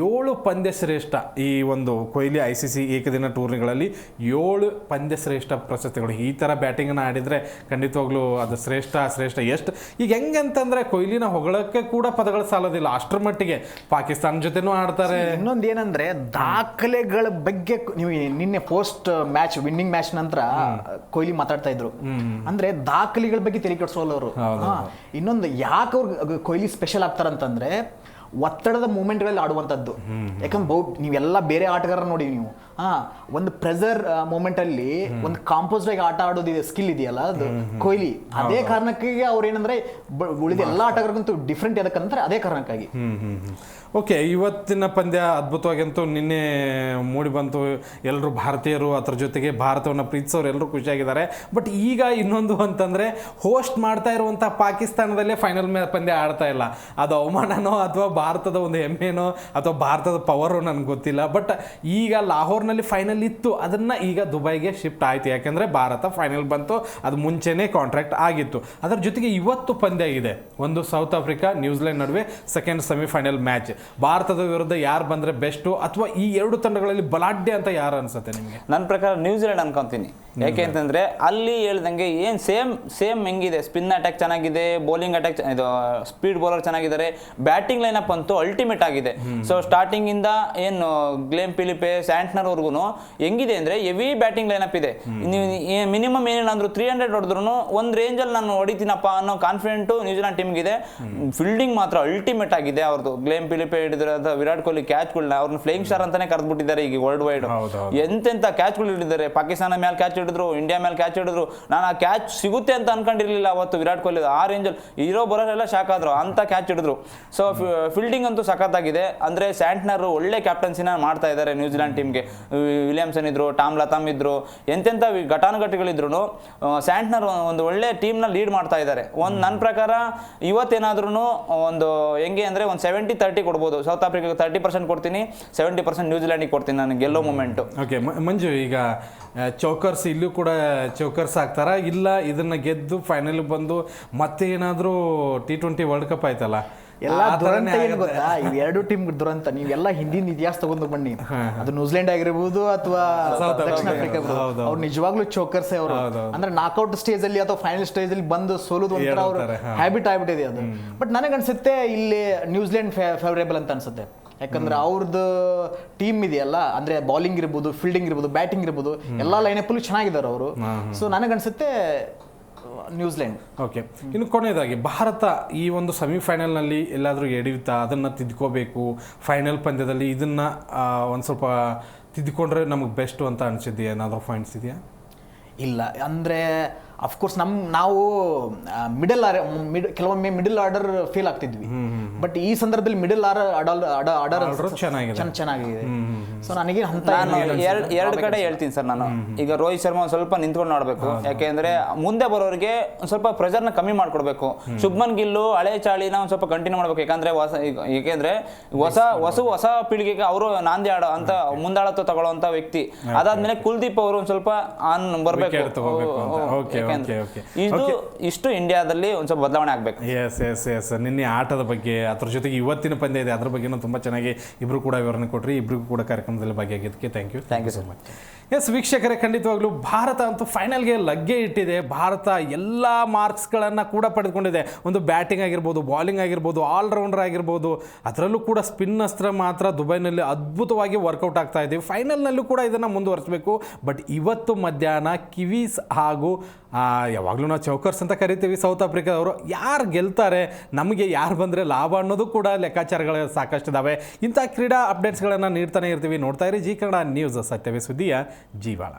7 ಪಂದ್ಯ ಶ್ರೇಷ್ಠ, ಈ ಒಂದು ಕೊಹ್ಲಿ ICC ಏಕದಿನ ಟೂರ್ನಿಗಳಲ್ಲಿ 7 ಪಂದ್ಯ ಶ್ರೇಷ್ಠ ಪ್ರಶಸ್ತಿಗಳು. ಈ ಥರ ಬ್ಯಾಟಿಂಗನ್ನು ಆಡಿದರೆ ಖಂಡಿತವಾಗ್ಲೂ ಅದು ಶ್ರೇಷ್ಠ ಎಷ್ಟು. ಈಗ ಹೆಂಗಂತಂದರೆ ಕೊಹ್ಲಿನ ಹೊಗಳಕ್ಕೆ ಕೂಡ ಪದಗಳು ಸಾಲೋದಿಲ್ಲ, ಅಷ್ಟರ ಮಟ್ಟಿಗೆ ಪಾಕಿಸ್ತಾನ ಜೊತೆನೂ ಆಡ್ತಾರೆ. ಇನ್ನೊಂದು ಏನಂದ್ರೆ ದಾಖಲೆಗಳ ಬಗ್ಗೆ ನೀವು ನಿನ್ನೆ ಪೋಸ್ಟ್ ಮ್ಯಾಚ್ ವಿನ್ನಿಂಗ್ ಮ್ಯಾಚ್ ನಂತರ ಕೊಹ್ಲಿ ಮಾತಾಡ್ತಾ ಇದ್ರು. ಅಂದ್ರೆ ದಾಖಲೆಗಳ ಬಗ್ಗೆ ತಲೆ ಕೆಡಿಸೋಲ್ಲ ಅವರು. ಇನ್ನೊಂದು ಯಾಕೆ ಅವ್ರು ಕೊಹ್ಲಿ ಸ್ಪೆಷಲ್ ಆಗ್ತಾರಂತಂದ್ರೆ ಒತ್ತಡದ ಮೂಮೆಂಟ್ಗಳಲ್ಲಿ ಆಡುವಂಥದ್ದು. ಯಾಕಂದ್ರೆ ನೀವೆಲ್ಲ ಬೇರೆ ಆಟಗಾರ ನೋಡಿ ನೀವು ಒಂದು ಪ್ರೆಸರ್ ಮೂಮೆಂಟ್ ಅಲ್ಲಿ ಒಂದು ಕಾಂಪೋಸ್ಡ್ ಆಗಿ ಆಟ ಆಡೋದಿದೆ, ಸ್ಕಿಲ್ ಇದೆಯಲ್ಲ, ಅದು ಕೊಹ್ಲಿ. ಅದೇ ಕಾರಣಕ್ಕೆ ಅವ್ರು ಏನಂದ್ರೆ ಉಳಿದ ಎಲ್ಲ ಆಟಗಾರರಿಗಂತೂ ಡಿಫ್ರೆಂಟ್ ಯಾಕಂದ್ರೆ ಅದೇ ಕಾರಣಕ್ಕಾಗಿ. ಓಕೆ, ಇವತ್ತಿನ ಪಂದ್ಯ ಅದ್ಭುತವಾಗಿಂತೂ ನಿನ್ನೆ ಮೂಡಿ ಬಂತು. ಎಲ್ಲರೂ ಭಾರತೀಯರು ಅದರ ಜೊತೆಗೆ ಭಾರತವನ್ನು ಪ್ರೀತಿಸೋರು ಎಲ್ಲರೂ ಖುಷಿಯಾಗಿದ್ದಾರೆ. ಬಟ್ ಈಗ ಇನ್ನೊಂದು ಅಂತಂದರೆ ಹೋಸ್ಟ್ ಮಾಡ್ತಾ ಇರುವಂಥ ಪಾಕಿಸ್ತಾನದಲ್ಲೇ ಫೈನಲ್ ಪಂದ್ಯ ಆಡ್ತಾ ಇಲ್ಲ. ಅದು ಅವಮಾನನೋ ಅಥವಾ ಭಾರತದ ಒಂದು ಹೆಮ್ಮೆನೋ ಅಥವಾ ಭಾರತದ ಪವರೋ ನನಗೆ ಗೊತ್ತಿಲ್ಲ. ಬಟ್ ಈಗ ಲಾಹೋರ್ನಲ್ಲಿ ಫೈನಲ್ ಇತ್ತು, ಅದನ್ನು ಈಗ ದುಬೈಗೆ ಶಿಫ್ಟ್ ಆಯಿತು. ಯಾಕೆಂದರೆ ಭಾರತ ಫೈನಲ್ ಬಂತು, ಅದು ಮುಂಚೆನೇ ಕಾಂಟ್ರಾಕ್ಟ್ ಆಗಿತ್ತು. ಅದರ ಜೊತೆಗೆ ಇವತ್ತು ಪಂದ್ಯ ಇದೆ, ಒಂದು ಸೌತ್ ಆಫ್ರಿಕಾ ನ್ಯೂಜಿಲೆಂಡ್ ನಡುವೆ ಸೆಕೆಂಡ್ ಸೆಮಿಫೈನಲ್ ಮ್ಯಾಚ್. ಭಾರತದ ವಿರುದ್ಧ ಯಾರು ಬಂದರೆ ಬೆಸ್ಟು ಅಥವಾ ಈ 2 ತಂಡಗಳಲ್ಲಿ ಬಲಾಢ್ಯ ಅಂತ ಯಾರು ಅನ್ಸುತ್ತೆ ನಿಮಗೆ? ನನ್ನ ಪ್ರಕಾರ ನ್ಯೂಜಿಲೆಂಡ್ ಅನ್ಕೊಂತೀನಿ. ಯಾಕೆ ಅಂತಂದ್ರೆ ಅಲ್ಲಿ ಹೇಳ್ದಂಗೆ ಏನು ಸೇಮ್ ಹೆಂಗಿದೆ, ಸ್ಪಿನ್ ಅಟ್ಯಾಕ್ ಚೆನ್ನಾಗಿದೆ, ಬೌಲಿಂಗ್ ಅಟ್ಯಾಕ್, ಇದು ಸ್ಪೀಡ್ ಬೌಲರ್ ಚೆನ್ನಾಗಿದ್ದಾರೆ, ಬ್ಯಾಟಿಂಗ್ ಲೈನಪ್ ಅಂತೂ ಅಲ್ಟಿಮೇಟ್ ಆಗಿದೆ. ಸೊ ಸ್ಟಾರ್ಟಿಂಗ್ ಇಂದ ಏನು ಗ್ಲೇಮ್ ಫಿಲಿಪೆ ಸ್ಯಾಂಟ್ನರ್ ವರ್ಗು ಹೆಂಗಿದೆ ಅಂದ್ರೆ ಹೆವಿ ಬ್ಯಾಟಿಂಗ್ ಲೈನಪ್ ಇದೆ. ನೀವು ಮಿನಿಮಮ್ ಏನೇನಾದ್ರು 300 ಹೊಡೆದ್ರು ಒಂದು ರೇಂಜಲ್ಲಿ ನಾನು ಹೊಡಿತೀನಪ್ಪ ಅನ್ನೋ ಕಾನ್ಫಿಡೆಂಟು ನ್ಯೂಜಿಲೆಂಡ್ ಟೀಮ್ಗೆ ಇದೆ. ಫೀಲ್ಡಿಂಗ್ ಮಾತ್ರ ಅಲ್ಟಿಮೇಟ್ ಆಗಿದೆ ಅವ್ರದ್ದು. ಗ್ಲೇಮ್ ಫಿಲಿಪೆ ಹಿಡಿದ್ರೆ ವಿರಾಟ್ ಕೊಹ್ಲಿ ಕ್ಯಾಚ್ಗಳನ್ನ ಅವ್ರನ್ನ ಫ್ಲೇಯಿಂಗ್ ಸ್ಟಾರ್ ಅಂತಾನೆ ಕರೆದ್ಬಿಟ್ಟಿದ್ದಾರೆ ಈಗ ವರ್ಲ್ಡ್ ವೈಡ್. ಎಂತೆಂತ ಕ್ಯಾಚ್ಗಳು ಹಿಡಿದಿದ್ದಾರೆ, ಪಾಕಿಸ್ತಾನ ಮೇಲೆ ಕ್ಯಾಚ್ ಹಿಡಿದ್ರು, ಇಂಡಿಯಾ ಮೇಲೆ ಕ್ಯಾಚ್ ಹಿಡಿದ್ರು. ನಾನು ಆ ಕ್ಯಾಚ್ ಸಿಗುತ್ತೆ ಅಂತ ಅನ್ಕೊಂಡಿರ್ಲಿಲ್ಲ ಅವತ್ತು ವಿರಾಟ್ ಕೊಹ್ಲಿ. ಆ ರೇಂಜಲ್ಲಿ ಇರೋ ಬರೋರೆಲ್ಲ ಶಾಕ್ ಆದ್ರು, ಅಂತ ಕ್ಯಾಚ್ ಹಿಡಿದ್ರು. ಸೊ ಫೀಲ್ಡಿಂಗ್ ಅಂತೂ ಸಖತ್ತಾಗಿದೆ. ಅಂದ್ರೆ ಸ್ಯಾಂಟ್ನರ್ ಒಳ್ಳೆ ಕ್ಯಾಪ್ಟನ್ಸಿನ ಮಾಡ್ತಾ ಇದ್ದಾರೆ ನ್ಯೂಜಿಲೆಂಡ್ ಟೀಮ್ಗೆ. ವಿಲಿಯಮ್ಸನ್ ಇದ್ರು, ಟಾಮ್ ಲತಾಮ್ ಇದ್ರು, ಎಂತೆಂಥ ಘಟಾನುಘಟಿಗಳಿದ್ರು ಸ್ಯಾಂಟ್ನರ್ ಒಂದು ಒಳ್ಳೆ ಟೀಮ್ನ ಲೀಡ್ ಮಾಡ್ತಾ ಇದ್ದಾರೆ. ನನ್ನ ಪ್ರಕಾರ ಇವತ್ತೇನಾದ್ರೂ ಒಂದು ಹೆಂಗೆ ಅಂದ್ರೆ ಒಂದು 70-30 ಕೊಡ್ಬೋದು. ಸೌತ್ ಆಫ್ರಿಕಾಗೆ 30% ಕೊಡ್ತೀನಿ, 70% ನ್ಯೂಜಿಲೆಂಡಿಗೆ ಕೊಡ್ತೀನಿ ನಾನು ಗೆಲ್ಲೋ ಮೂಮೆಂಟು. ಓಕೆ ಮಂಜು, ಈಗ ಚೌಕರ್ಸ್ ಇಲ್ಲೂ ಕೂಡ ಚೌಕರ್ಸ್ ಆಗ್ತಾರ ಇಲ್ಲ ಇದನ್ನ ಗೆದ್ದು ಫೈನಲ್ ಬಂದು ಮತ್ತೆ ಏನಾದರೂ T20 ವರ್ಲ್ಡ್ ಕಪ್ ಆಯ್ತಲ್ಲ, ಎಲ್ಲ ದುರಂತ ಏನು ಗೊತ್ತಾ, ಇವ್ 2 ಟೀಮ್ ದುರಂತ. ನೀವೆಲ್ಲ ಹಿಂದಿನ ಇತಿಹಾಸ ತಗೊಂಡು ಬನ್ನಿ, ಅದು ನ್ಯೂಜಿಲೆಂಡ್ ಆಗಿರ್ಬೋದು ಅಥವಾ ದಕ್ಷಿಣ ಆಫ್ರಿಕಾ, ಅವ್ರು ನಿಜವಾಗ್ಲೂ ಚೋಕರ್ಸ್. ಅವರು ಅಂದ್ರೆ ನಾಕ್ಔಟ್ ಸ್ಟೇಜ್ ಅಲ್ಲಿ ಅಥವಾ ಫೈನಲ್ ಸ್ಟೇಜ್ ಅಲ್ಲಿ ಬಂದು ಸೋಲುದು ಒಂಥರ ಅವ್ರ ಹ್ಯಾಬಿಟ್ ಆಗ್ಬಿಟ್ಟಿದೆ ಅದು. ಬಟ್ ನನಗನ್ಸುತ್ತೆ ಇಲ್ಲಿ ನ್ಯೂಜಿಲೆಂಡ್ ಫೇವರೇಬಲ್ ಅಂತ ಅನ್ಸುತ್ತೆ. ಯಾಕಂದ್ರೆ ಅವ್ರದ್ದು ಟೀಮ್ ಇದೆಯಲ್ಲ, ಅಂದ್ರೆ ಬೌಲಿಂಗ್ ಇರ್ಬೋದು, ಫೀಲ್ಡಿಂಗ್ ಇರ್ಬೋದು, ಬ್ಯಾಟಿಂಗ್ ಇರ್ಬೋದು, ಎಲ್ಲಾ ಲೈನಪ್ ಅಲ್ಲೂ ಚೆನ್ನಾಗಿದ್ದಾರೆ ಅವರು. ಸೊ ನನಗನ್ಸುತ್ತೆ ನ್ಯೂಜಿಲೆಂಡ್. ಓಕೆ, ಇನ್ನು ಕೊನೆಯದಾಗಿ ಭಾರತ ಈ ಒಂದು ಸೆಮಿಫೈನಲ್ನಲ್ಲಿ ಎಲ್ಲಾದರೂ ಎಡಿಯುತ್ತಾ, ಅದನ್ನು ತಿದ್ಕೋಬೇಕು, ಫೈನಲ್ ಪಂದ್ಯದಲ್ಲಿ ಇದನ್ನು ಒಂದು ಸ್ವಲ್ಪ ತಿದ್ದುಕೊಂಡ್ರೆ ನಮಗೆ ಬೆಸ್ಟು ಅಂತ ಅನಿಸಿದ್ಯಾ? ಏನಾದರೂ ಪಾಯಿಂಟ್ಸ್ ಇದೆಯಾ? ಇಲ್ಲ, ಅಂದರೆ ಅಫ್ಕೋರ್ಸ್ ನಾವು ಕೆಲವೊಮ್ಮೆ ಮಿಡಲ್ ಆರ್ಡರ್ ಫೇಲ್ ಆಗ್ತಿದ್ವಿ. ಬಟ್ ಈ ಸಂದರ್ಭದಲ್ಲಿ ಮಿಡಲ್ ಆರ್ಡರ್ ಚೆನ್ನಾಗಿದೆ. ಸೊ ನನಗೆ ಎರಡು ಕಡೆ ಹೇಳ್ತೀನಿ ಸರ್ ನಾನು. ಈಗ ರೋಹಿತ್ ಶರ್ಮಾ ಒಂದು ಸ್ವಲ್ಪ ನಿಂತ್ಕೊಂಡು ನೋಡ್ಬೇಕು, ಯಾಕೆಂದ್ರೆ ಮುಂದೆ ಬರೋರಿಗೆ ಒಂದು ಸ್ವಲ್ಪ ಪ್ರೆಷರ್ನ ಕಮ್ಮಿ ಮಾಡ್ಕೊಡ್ಬೇಕು. ಶುಭ್ಮನ್ ಗಿಲ್ಲು ಹಳೆ ಚಾಳಿನ ಒಂದು ಸ್ವಲ್ಪ ಕಂಟಿನ್ಯೂ ಮಾಡ್ಬೇಕು. ಯಾಕೆಂದ್ರೆ ಹೊಸ ಪೀಳಿಗೆಗೆ ಅವರು ನಾಂದಿ ಆಡೋ ಅಂತ ಮುಂದಾಳತ್ವ ತಗೊಳ್ಳೋಂತ ವ್ಯಕ್ತಿ. ಅದಾದ್ಮೇಲೆ ಕುಲ್ದೀಪ್ ಅವರು ಒಂದು ಸ್ವಲ್ಪ ಆನ್ ಬರ್ಬೇಕು. ಇಷ್ಟು ಇಂಡಿಯಾದಲ್ಲಿ ಒಂದು ಸ್ವಲ್ಪ ಬದಲಾವಣೆ ಆಗ್ಬೇಕು. ಎಸ್ ನಿನ್ನೆ ಆಟದ ಬಗ್ಗೆ, ಅದ್ರ ಜೊತೆಗೆ ಇವತ್ತಿನ ಪಂದ್ಯ ಇದೆ, ಅದ್ರ ಬಗ್ಗೆನೂ ತುಂಬಾ ಚೆನ್ನಾಗಿ ಇಬ್ರು ಕೂಡ ವಿವರಣೆ ಕೊಟ್ರಿ. ಇಬ್ರಿಗೂ ಕೂಡ ಕಾರ್ಯಕ್ರಮ ಕಾರ್ಯಕ್ರಮದಲ್ಲಿ ಭಾಗಿಯಾಗಿದ್ದಕ್ಕೆ thank you thank you so much. Yes ವೀಕ್ಷಕರೇ, ಖಂಡಿತವಾಗ್ಲೂ ಭಾರತ ಅಂತೂ ಫೈನಲ್ಗೆ ಲಗ್ಗೆ ಇಟ್ಟಿದೆ. ಭಾರತ ಎಲ್ಲ ಮಾರ್ಕ್ಸ್ಗಳನ್ನು ಕೂಡ ಪಡೆದುಕೊಂಡಿದೆ. ಒಂದು ಬ್ಯಾಟಿಂಗ್ ಆಗಿರ್ಬೋದು, ಬಾಲಿಂಗ್ ಆಗಿರ್ಬೋದು, ಆಲ್ರೌಂಡರ್ ಆಗಿರ್ಬೋದು, ಅದರಲ್ಲೂ ಕೂಡ ಸ್ಪಿನ್ ಅಸ್ತ್ರ ಮಾತ್ರ ದುಬೈನಲ್ಲಿ ಅದ್ಭುತವಾಗಿ ವರ್ಕೌಟ್ ಆಗ್ತಾ ಇದೆ. ಫೈನಲ್ನಲ್ಲೂ ಕೂಡ ಇದನ್ನು ಮುಂದುವರಿಸಬೇಕು. ಬಟ್ ಇವತ್ತು ಮಧ್ಯಾಹ್ನ ಕಿವೀಸ್ ಹಾಗೂ ಯಾವಾಗಲೂ ನಾವು ಚೌಕರ್ಸ್ ಅಂತ ಕರಿತೀವಿ ಸೌತ್ ಆಫ್ರಿಕಾದವರು, ಯಾರು ಗೆಲ್ತಾರೆ, ನಮಗೆ ಯಾರು ಬಂದರೆ ಲಾಭ ಅನ್ನೋದು ಕೂಡ ಲೆಕ್ಕಾಚಾರಗಳು ಸಾಕಷ್ಟಿದ್ದಾವೆ. ಇಂಥ ಕ್ರೀಡಾ ಅಪ್ಡೇಟ್ಸ್ಗಳನ್ನು ನೀಡ್ತಾನೆ ಇರ್ತೀವಿ. ನೋಡ್ತಾ ಇರಿ ಜಿ ಕನ್ನಡ ನ್ಯೂಸ್, ಸತ್ಯವೇ ಸುದ್ದಿಯ ಜೀವಾಳ.